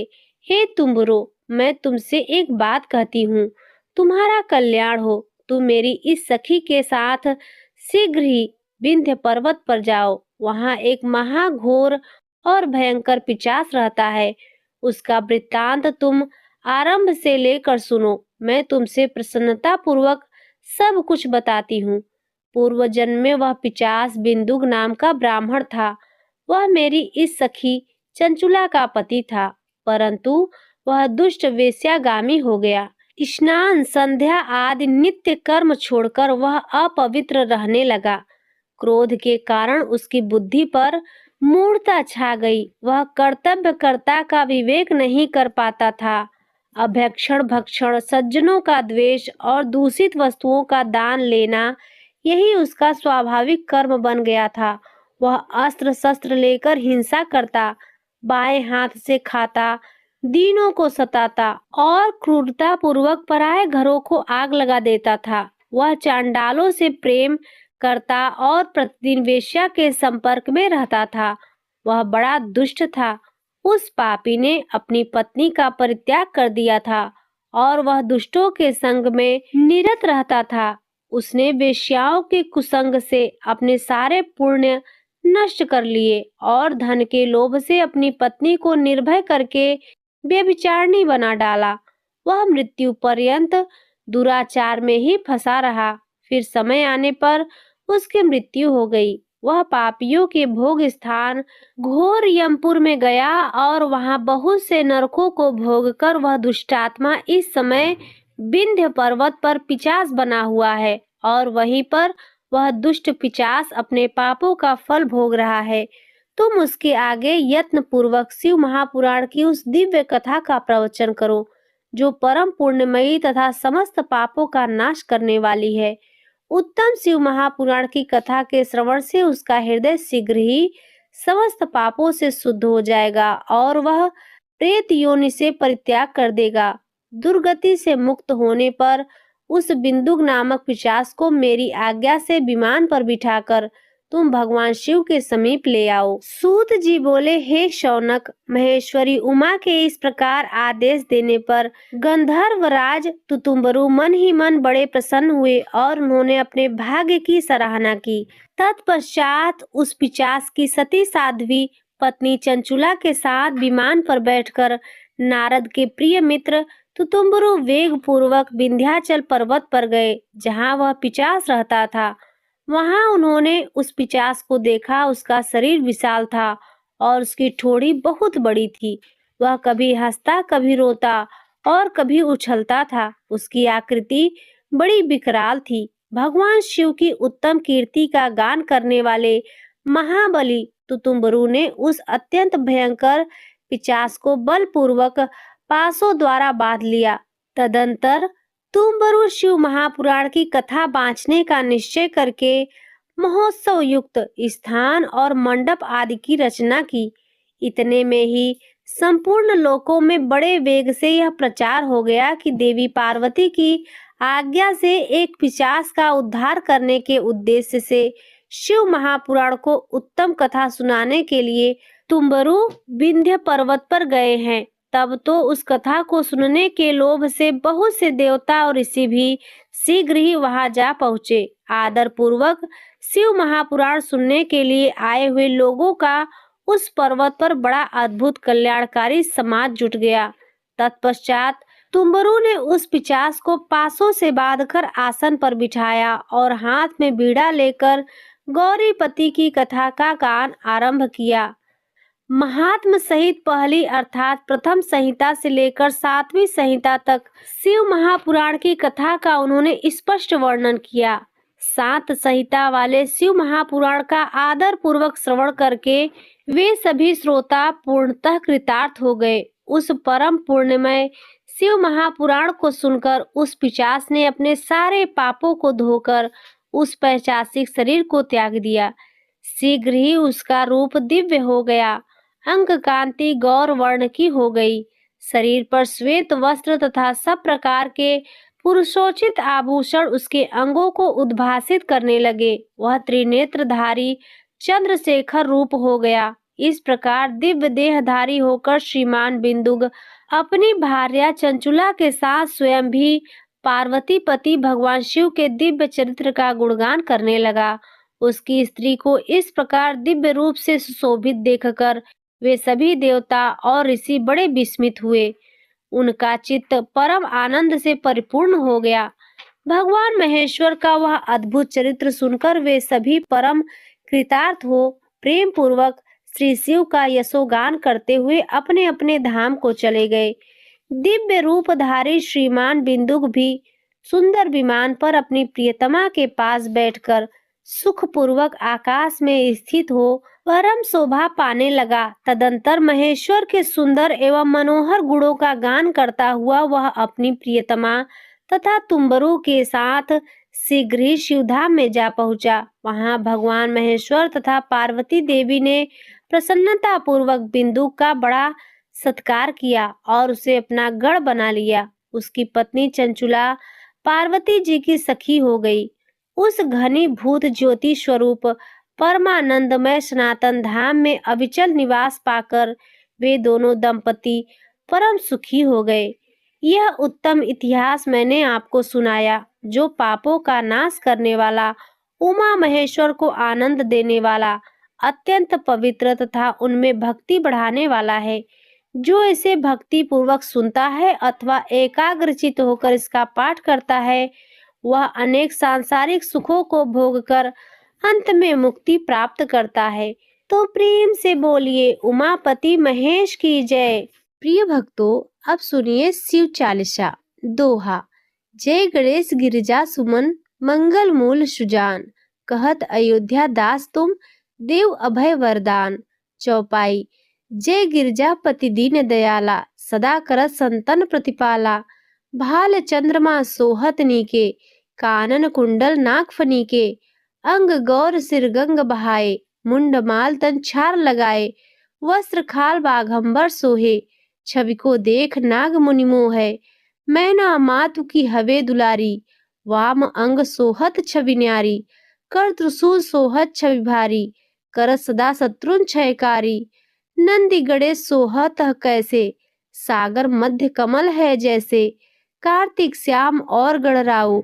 [SPEAKER 2] हे तुम्बरो, मैं तुमसे एक बात कहती हूँ, तुम्हारा कल्याण हो। तुम मेरी इस सखी के साथ शीघ्र ही विंध्य पर्वत पर जाओ। वहाँ एक महाघोर और भयंकर पिशाच रहता है। उसका वृत्तांत तुम आरंभ से लेकर सुनो। मैं तुमसे प्रसन्नता पूर्वक सब कुछ बताती हूँ। पूर्व जन्म में वह पिशाच बिंदुक नाम का ब्राह्मण था। वह मेरी इस सखी चंचुला का पति था, परंतु वह दुष्ट वेश्यागामी हो गया। स्नान संध्या आदि नित्य कर्म छोड़कर वह अपवित्र रहने लगा। क्रोध के कारण उसकी बुद्धि पर मूढ़ता छा गई। वह कर्तव्य कर्ता का विवेक नहीं कर पाता था। अभक्षण भक्षण, सज्जनों का द्वेष और दूषित वस्तुओं का दान लेना, यही उसका स्वाभाविक कर्म बन गया था। वह अस्त्र शस्त्र लेकर हिंसा करता, बाएं हाथ से खाता, दीनों को सताता और क्रूरता पूर्वक पराये घरों को आग लगा देता था। वह चांडालों से प्रेम करता और प्रतिदिन वेश्या के संपर्क में रहता था। वह बड़ा दुष्ट था। उस पापी ने अपनी पत्नी का परित्याग कर दिया था और वह दुष्टों के संग में निरत रहता था। उसने वेश्याओं के कुसंग से अपने सारे पुण्य नष्ट कर लिए और धन के लोभ से अपनी पत्नी को निर्भय करके व्यभिचारिणी बना डाला। वह मृत्यु पर्यंत दुराचार में ही फंसा रहा। फिर समय आने पर उसकी मृत्यु हो गई। वह पापियों के भोग स्थान घोर यमपुर में गया और वहां बहुत से नरकों को भोगकर वह दुष्टात्मा इस समय विंध्य पर्वत पर पिशाच बना हुआ है और वहीं पर वह दुष्ट पिशाच अपने पापों का फल भोग रहा है। तुम उसके आगे यत्न पूर्वक शिव महापुराण की उस दिव्य कथा का प्रवचन करो जो परम पुण्यमयी तथा समस्त पापों का नाश करने वाली है। उत्तम शिव महापुराण की कथा के श्रवण से उसका हृदय शीघ्र ही समस्त पापों से शुद्ध हो जाएगा और वह प्रेत योनि से परित्याग कर देगा। दुर्गति से मुक्त होने पर उस बिंदुक नामक पिशाच को मेरी आज्ञा से विमान पर बिठाकर तुम भगवान शिव के समीप ले आओ। सूत जी बोले, हे शौनक, महेश्वरी उमा के इस प्रकार आदेश देने पर गंधर्वराज तुतुम्बरु मन ही मन बड़े प्रसन्न हुए और उन्होंने अपने भाग्य की सराहना की। तत्पश्चात उस पिशाच की सती साध्वी पत्नी चंचुला के साथ विमान पर बैठकर नारद के प्रिय मित्र तुतुम्बरु वेग पूर्वक विंध्याचल पर्वत पर गए, जहाँ वह पिशाच रहता था। वहां उन्होंने उस पिशाच को देखा। उसका शरीर विशाल था और उसकी ठोड़ी बहुत बड़ी थी। वह कभी हंसता, कभी रोता और कभी उछलता था। उसकी आकृति बड़ी विकराल थी। भगवान शिव की उत्तम कीर्ति का गान करने वाले महाबली तुतुम्बरु ने उस अत्यंत भयंकर पिशाच को बलपूर्वक पासों द्वारा बांध लिया। तदंतर तुम्बरु शिव महापुराण की कथा बांचने का निश्चय करके महोत्सव युक्त स्थान और मंडप आदि की रचना की। इतने में ही संपूर्ण लोकों में बड़े वेग से यह प्रचार हो गया कि देवी पार्वती की आज्ञा से एक पिशाच का उद्धार करने के उद्देश्य से शिव महापुराण को उत्तम कथा सुनाने के लिए तुम्बरु विंध्य पर्वत पर गए हैं। तब तो उस कथा को सुनने के लोभ से बहुत से देवता और ऋषि भी शीघ्र ही वहां जा पहुंचे। आदर पूर्वक शिव महापुराण सुनने के लिए आए हुए लोगों का उस पर्वत पर बड़ा अद्भुत कल्याणकारी समाज जुट गया। तत्पश्चात तुम्बरु ने उस पिशाच को पासों से बांधकर आसन पर बिठाया और हाथ में बीड़ा लेकर गौरीपति की कथा का गान आरंभ किया। महात्म सहित पहली अर्थात प्रथम संहिता से लेकर 7वीं संहिता तक शिव महापुराण की कथा का उन्होंने स्पष्ट वर्णन किया। 7 संहिता वाले शिव महापुराण का आदर पूर्वक श्रवण करके वे सभी श्रोता पूर्णतः कृतार्थ हो गए। उस परम पुण्यमय शिव महापुराण को सुनकर उस पिशाच ने अपने सारे पापों को धोकर उस पैशाचिक शरीर को त्याग दिया। शीघ्र ही उसका रूप दिव्य हो गया, अंग कांति गौर वर्ण की हो गई। शरीर पर श्वेत वस्त्र तथा सब प्रकार के पुरुषोचित आभूषण उसके अंगों को उद्भासित करने लगे। वह त्रिनेत्रधारी चंद्रशेखर रूप हो गया। इस प्रकार दिव्य देहधारी होकर श्रीमान बिंदुक अपनी भार्या चंचुला के साथ स्वयं भी पार्वती पति भगवान शिव के दिव्य चरित्र का गुणगान करने लगा। उसकी स्त्री को इस प्रकार दिव्य रूप से सुशोभित देखकर वे सभी देवता और ऋषि बड़े विस्मित हुए। उनका चित्त परम आनंद से परिपूर्ण हो गया। भगवान महेश्वर का वह अद्भुत चरित्र सुनकर वे सभी परम कृतार्थ हो प्रेम पूर्वक श्री शिव का यशोगान करते हुए अपने अपने धाम को चले गए। दिव्य रूपधारी श्रीमान बिंदुक भी सुंदर विमान पर अपनी प्रियतमा के पास बैठकर सुख पूर्वक आकाश में स्थित हो परम शोभा पाने लगा। तदंतर महेश्वर के सुंदर एवं मनोहर गुणों का गान करता हुआ वह अपनी प्रियतमा तथा तुम्बरु के साथ शीघ्र ही शिवधाम में जा पहुंचा। वहां भगवान महेश्वर तथा पार्वती देवी ने प्रसन्नता पूर्वक बिंदुक का बड़ा सत्कार किया और उसे अपना गढ़ बना लिया। उसकी पत्नी चंचुला पार्वती जी की सखी हो गई। उस घनी भूत ज्योति स्वरूप परमानंदमय सनातन धाम में अविचल निवास पाकर वे दोनों दंपति परम सुखी हो गए। यह उत्तम इतिहास मैंने आपको सुनाया, जो पापों का नाश करने वाला, उमा महेश्वर को आनंद देने वाला, अत्यंत पवित्र तथा उनमें भक्ति बढ़ाने वाला है। जो इसे भक्ति पूर्वक सुनता है अथवा एकाग्रचित होकर इसका पाठ करता है, वह अनेक सांसारिक सुखों को भोगकर अंत में मुक्ति प्राप्त करता है। तो प्रेम से बोलिए उमापति महेश की जय। प्रिय भक्तों, अब सुनिए शिव चालीसा दोहा। जय गणेश गिरिजा सुमन मंगल मूल सुजान, कहत अयोध्या दास तुम देव अभय वरदान। चौपाई। जय गिरजापति दीन दयाला, सदा करत संतन प्रतिपाला। भाल चंद्रमा सोहत नीके, कानन कुंडल नाक फनीके। अंग गौर सिर गंग बहाए, मुंड माल तन छार लगाए। वस्त्र खाल बाघंबर सोहे, छवि को देख नाग मुनि मोह। मैना मातु की हवे दुलारी, वाम अंग सोहत छवि न्यारी। कर त्रिशूल सोहत छवि भारी, कर सदा शत्रुन क्षयकारी। नंदी गणेश सोहत कैसे, सागर मध्य कमल है जैसे। कार्तिक श्याम और गणराऊ,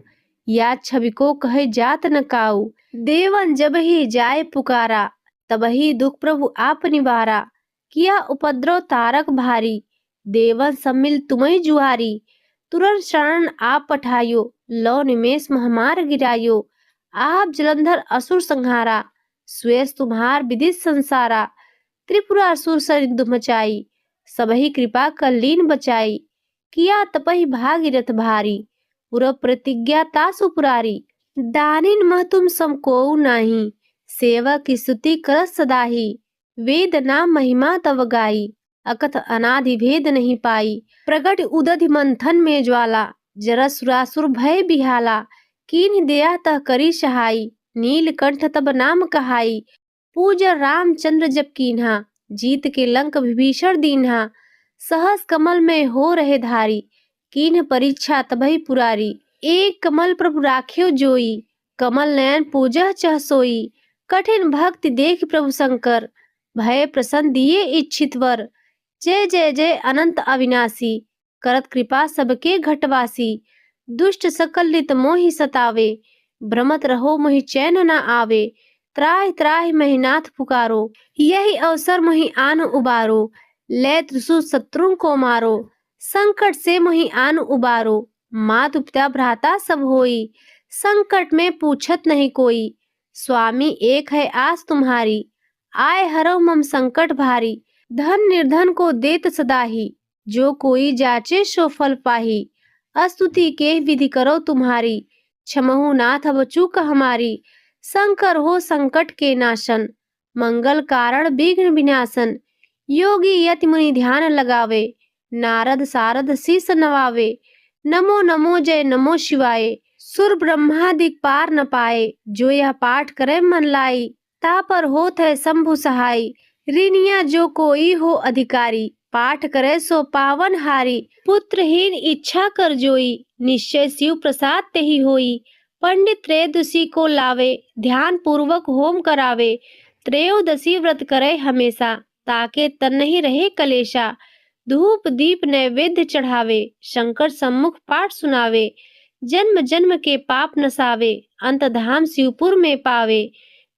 [SPEAKER 2] या छवि को कहे जात न काऊ। देवन जब ही जाए पुकारा, तब ही दुख प्रभु आप निवारा। किया उपद्रव तारक भारी, देवन सम्मिल तुम्हें जुहारी। तुरंत शरण आप पठायो, लौ निमेष महामार गिरायो। आप जलंधर असुर संहारा, स्वेश तुम्हार विदित संसारा। त्रिपुरासुर सरिंधु मचाई, सबही कृपा कलीन बचाई। किया तपहि भागीरथ भारी, पुर प्रतिज्ञा तासु पुरारी। दानिन मह तुम समकोउ नाही, सेवक की स्तुति करत सदाही। वेद नाम महिमा तव गाई, अकथ अनादि भेद नहीं पाई। प्रगट उदधि मंथन में ज्वाला, जरसुरासुर भय बिहाला। कीन्ह दया तह करी सहाई, नीलकंठ तब नाम कहाई। पूजा रामचंद्र जब कीन्हा, जीत के लंक विभीषण दीन्हा। सहस कमल में हो रहे धारी, कीन्ह परीक्षा तबहि पुरारी। एक कमल प्रभु राख्यो जोई, कमल नयन पूजह चह सोई। कठिन भक्ति देख प्रभु शंकर, भय प्रसन्न दिए इच्छित वर। जय जय जय अनंत अविनाशी, करत कृपा सबके घटवासी। दुष्ट सकल नित मोहि सतावे, भ्रमत रहो मोहि चैन न आवे। त्राहि त्राहि महिनाथ पुकारो, यही अवसर मोहि आन उबारो। ले त्रिशूल शत्रुओं को मारो, संकट से मोहि आन उबारो। मात पिता भ्राता सब होई, संकट में पूछत नहीं कोई। स्वामी एक है आस तुम्हारी, आए हरौ मम संकट भारी। धन निर्धन को देत सदाही, जो कोई जाचे सो फल पाही। स्तुति के विधि करो तुम्हारी, क्षमहु नाथ अब चूक हमारी। शंकर हो संकट के नाशन, मंगल कारण विघ्न विनाशन। योगी यति मुनि ध्यान लगावे, नारद सारद शीस नवावे। नमो नमो जय नमो शिवाय, सुर ब्रह्मादिक पार न पाए। जो यह पाठ करे मन लाई, ता पर होत है शंभु सहाय। ऋणिया जो कोई हो अधिकारी, पाठ करे सो पावन हारी। पुत्रहीन इच्छा कर जोई, निश्चय शिव प्रसाद ते ही होई। पंडित त्रयोदशी को लावे, ध्यान पूर्वक होम करावे। त्रयोदशी व्रत करे हमेशा, ताके तन नहीं रहे कलेशा। धूप दीप नैवेद्य चढ़ावे, शंकर सम्मुख पाठ सुनावे। जन्म जन्म के पाप नसावे, अंत धाम शिवपुर में पावे।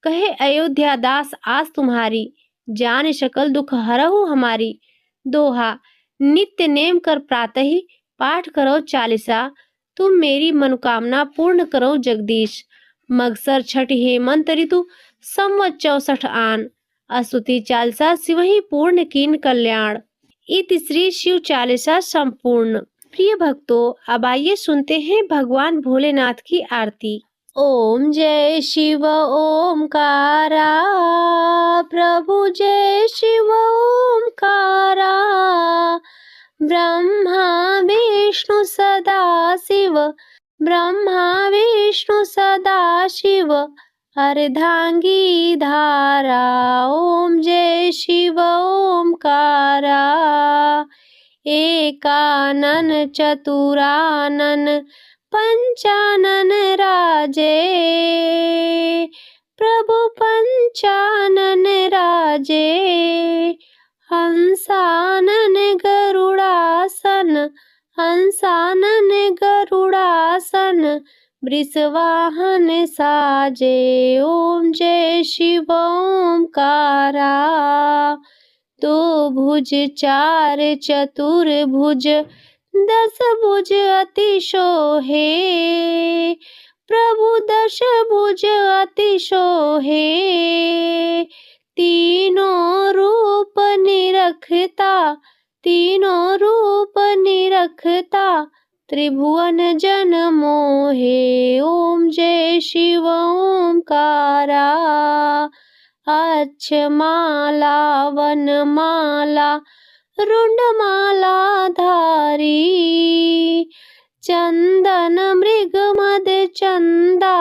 [SPEAKER 2] कहे अयोध्या दास आस तुम्हारी, जान सकल दुख हरहु हमारी। दोहा, नित्य नेम कर प्रातः ही, पाठ करो चालीसा। तुम मेरी मनोकामना पूर्ण करो जगदीश। मगसर छठ हेमंत ऋतु, संवत 64 आन। स्तुति चालीसा शिवहि पूर्ण कीन कल्याण। इति श्री शिव चालीसा संपूर्ण। प्रिय भक्तों, अब आइए सुनते हैं भगवान भोलेनाथ की आरती। ओम जय शिव ओमकारा, प्रभु जय शिव ओमकारा। ब्रह्मा विष्णु सदा शिव, ब्रह्मा विष्णु सदा शिव। अर्धांगी धारा, ओम जय शिव ओमकारा। एकानन चतुरानन, पंचानन राजे। प्रभु पंचानन राजे, हंसानन गरुड़ासन, हंसानन गरुड़ासन। वृषवाहन साजे, ओम जय शिव ओमकारा। दो भुज चार चतुर्भुज, 10 भुज अति शोहे। प्रभु 10 भुज अति शोहे। तीनों रूप निरखता, तीनों रूप निरखता। त्रिभुवन जन मोहे, ओम जय शिव ओमकारा। अक्षमाला वनमाला, रुंडमाला धारी। चंदन मृग मद चंदा,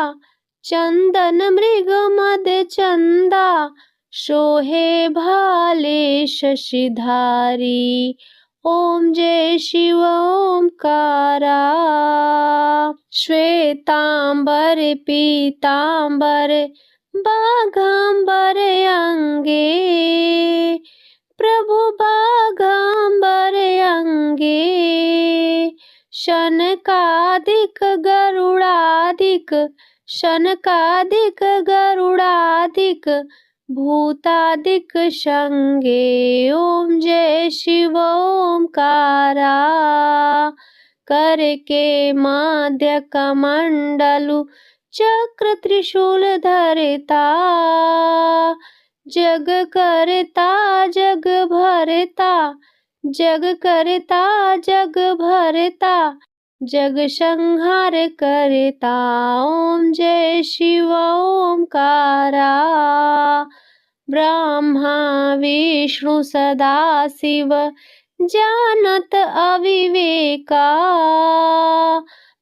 [SPEAKER 2] चंदन मृग मद चंदा। शोहे भाले शशिधारी, ओम जय शिव ओमकारा। श्वेतांबर पीतांबर, बाघांबर अंगे। प्रभु बाघांबर अंगे। शनकादिक गरुड़ादिक, शनकादिक गरुड़ादिक। भूतादिक संगे, ओम जय शिव ओमकारा। करके माध्य कमंडलु, चक्र त्रिशूल धरता। जग करता जग भरता, जग करता जग भरता। जग संहार करता, ओम जय शिव ओमकारा। ब्रह्मा विष्णु सदा शिव, जानत अविवेका।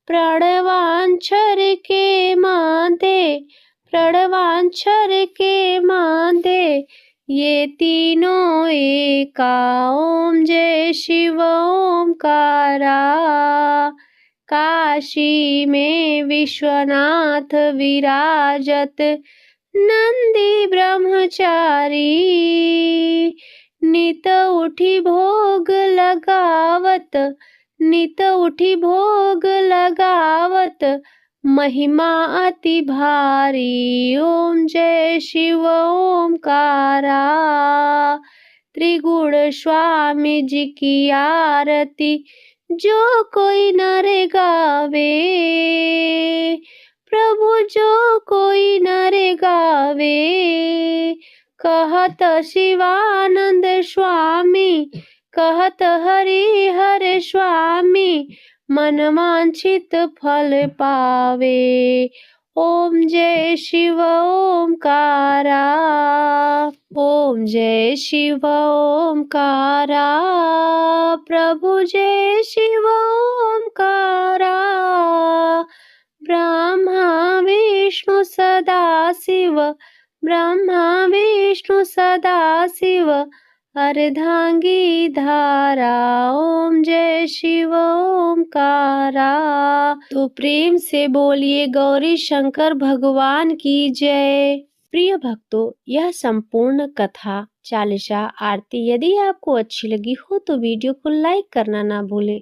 [SPEAKER 2] प्रणवांछर के मांदे, प्रणवांछर के मांदे। ये तीनों एका, ओम जय शिव ओमकारा। काशी में विश्वनाथ विराजत, नंदी ब्रह्मचारी नित उठी भोग लगावत, नित उठी भोग लगावत, महिमा अति भारी। ओम जय शिव ओमकारा। त्रिगुण स्वामी जी की आरती जो कोई नर गावे, प्रभु जो कोई नर गावे। कहत शिवानंद स्वामी, कहत हरि हर स्वामी, मन वांछित फल पावे। ओम जय शिव ओमकारा। ओम जय शिव ओमकारा। प्रभु जय शिव ओमकारा। ब्रह्मा विष्णु सदा शिव, ब्रह्मा विष्णु सदा शिव, अर्धांगी धारा। ओम जय शिव ओमकारा। तो प्रेम से बोलिए गौरी शंकर भगवान की जय। प्रिय भक्तों, यह संपूर्ण कथा चालीसा आरती यदि आपको अच्छी लगी हो तो वीडियो को लाइक करना ना भूलें।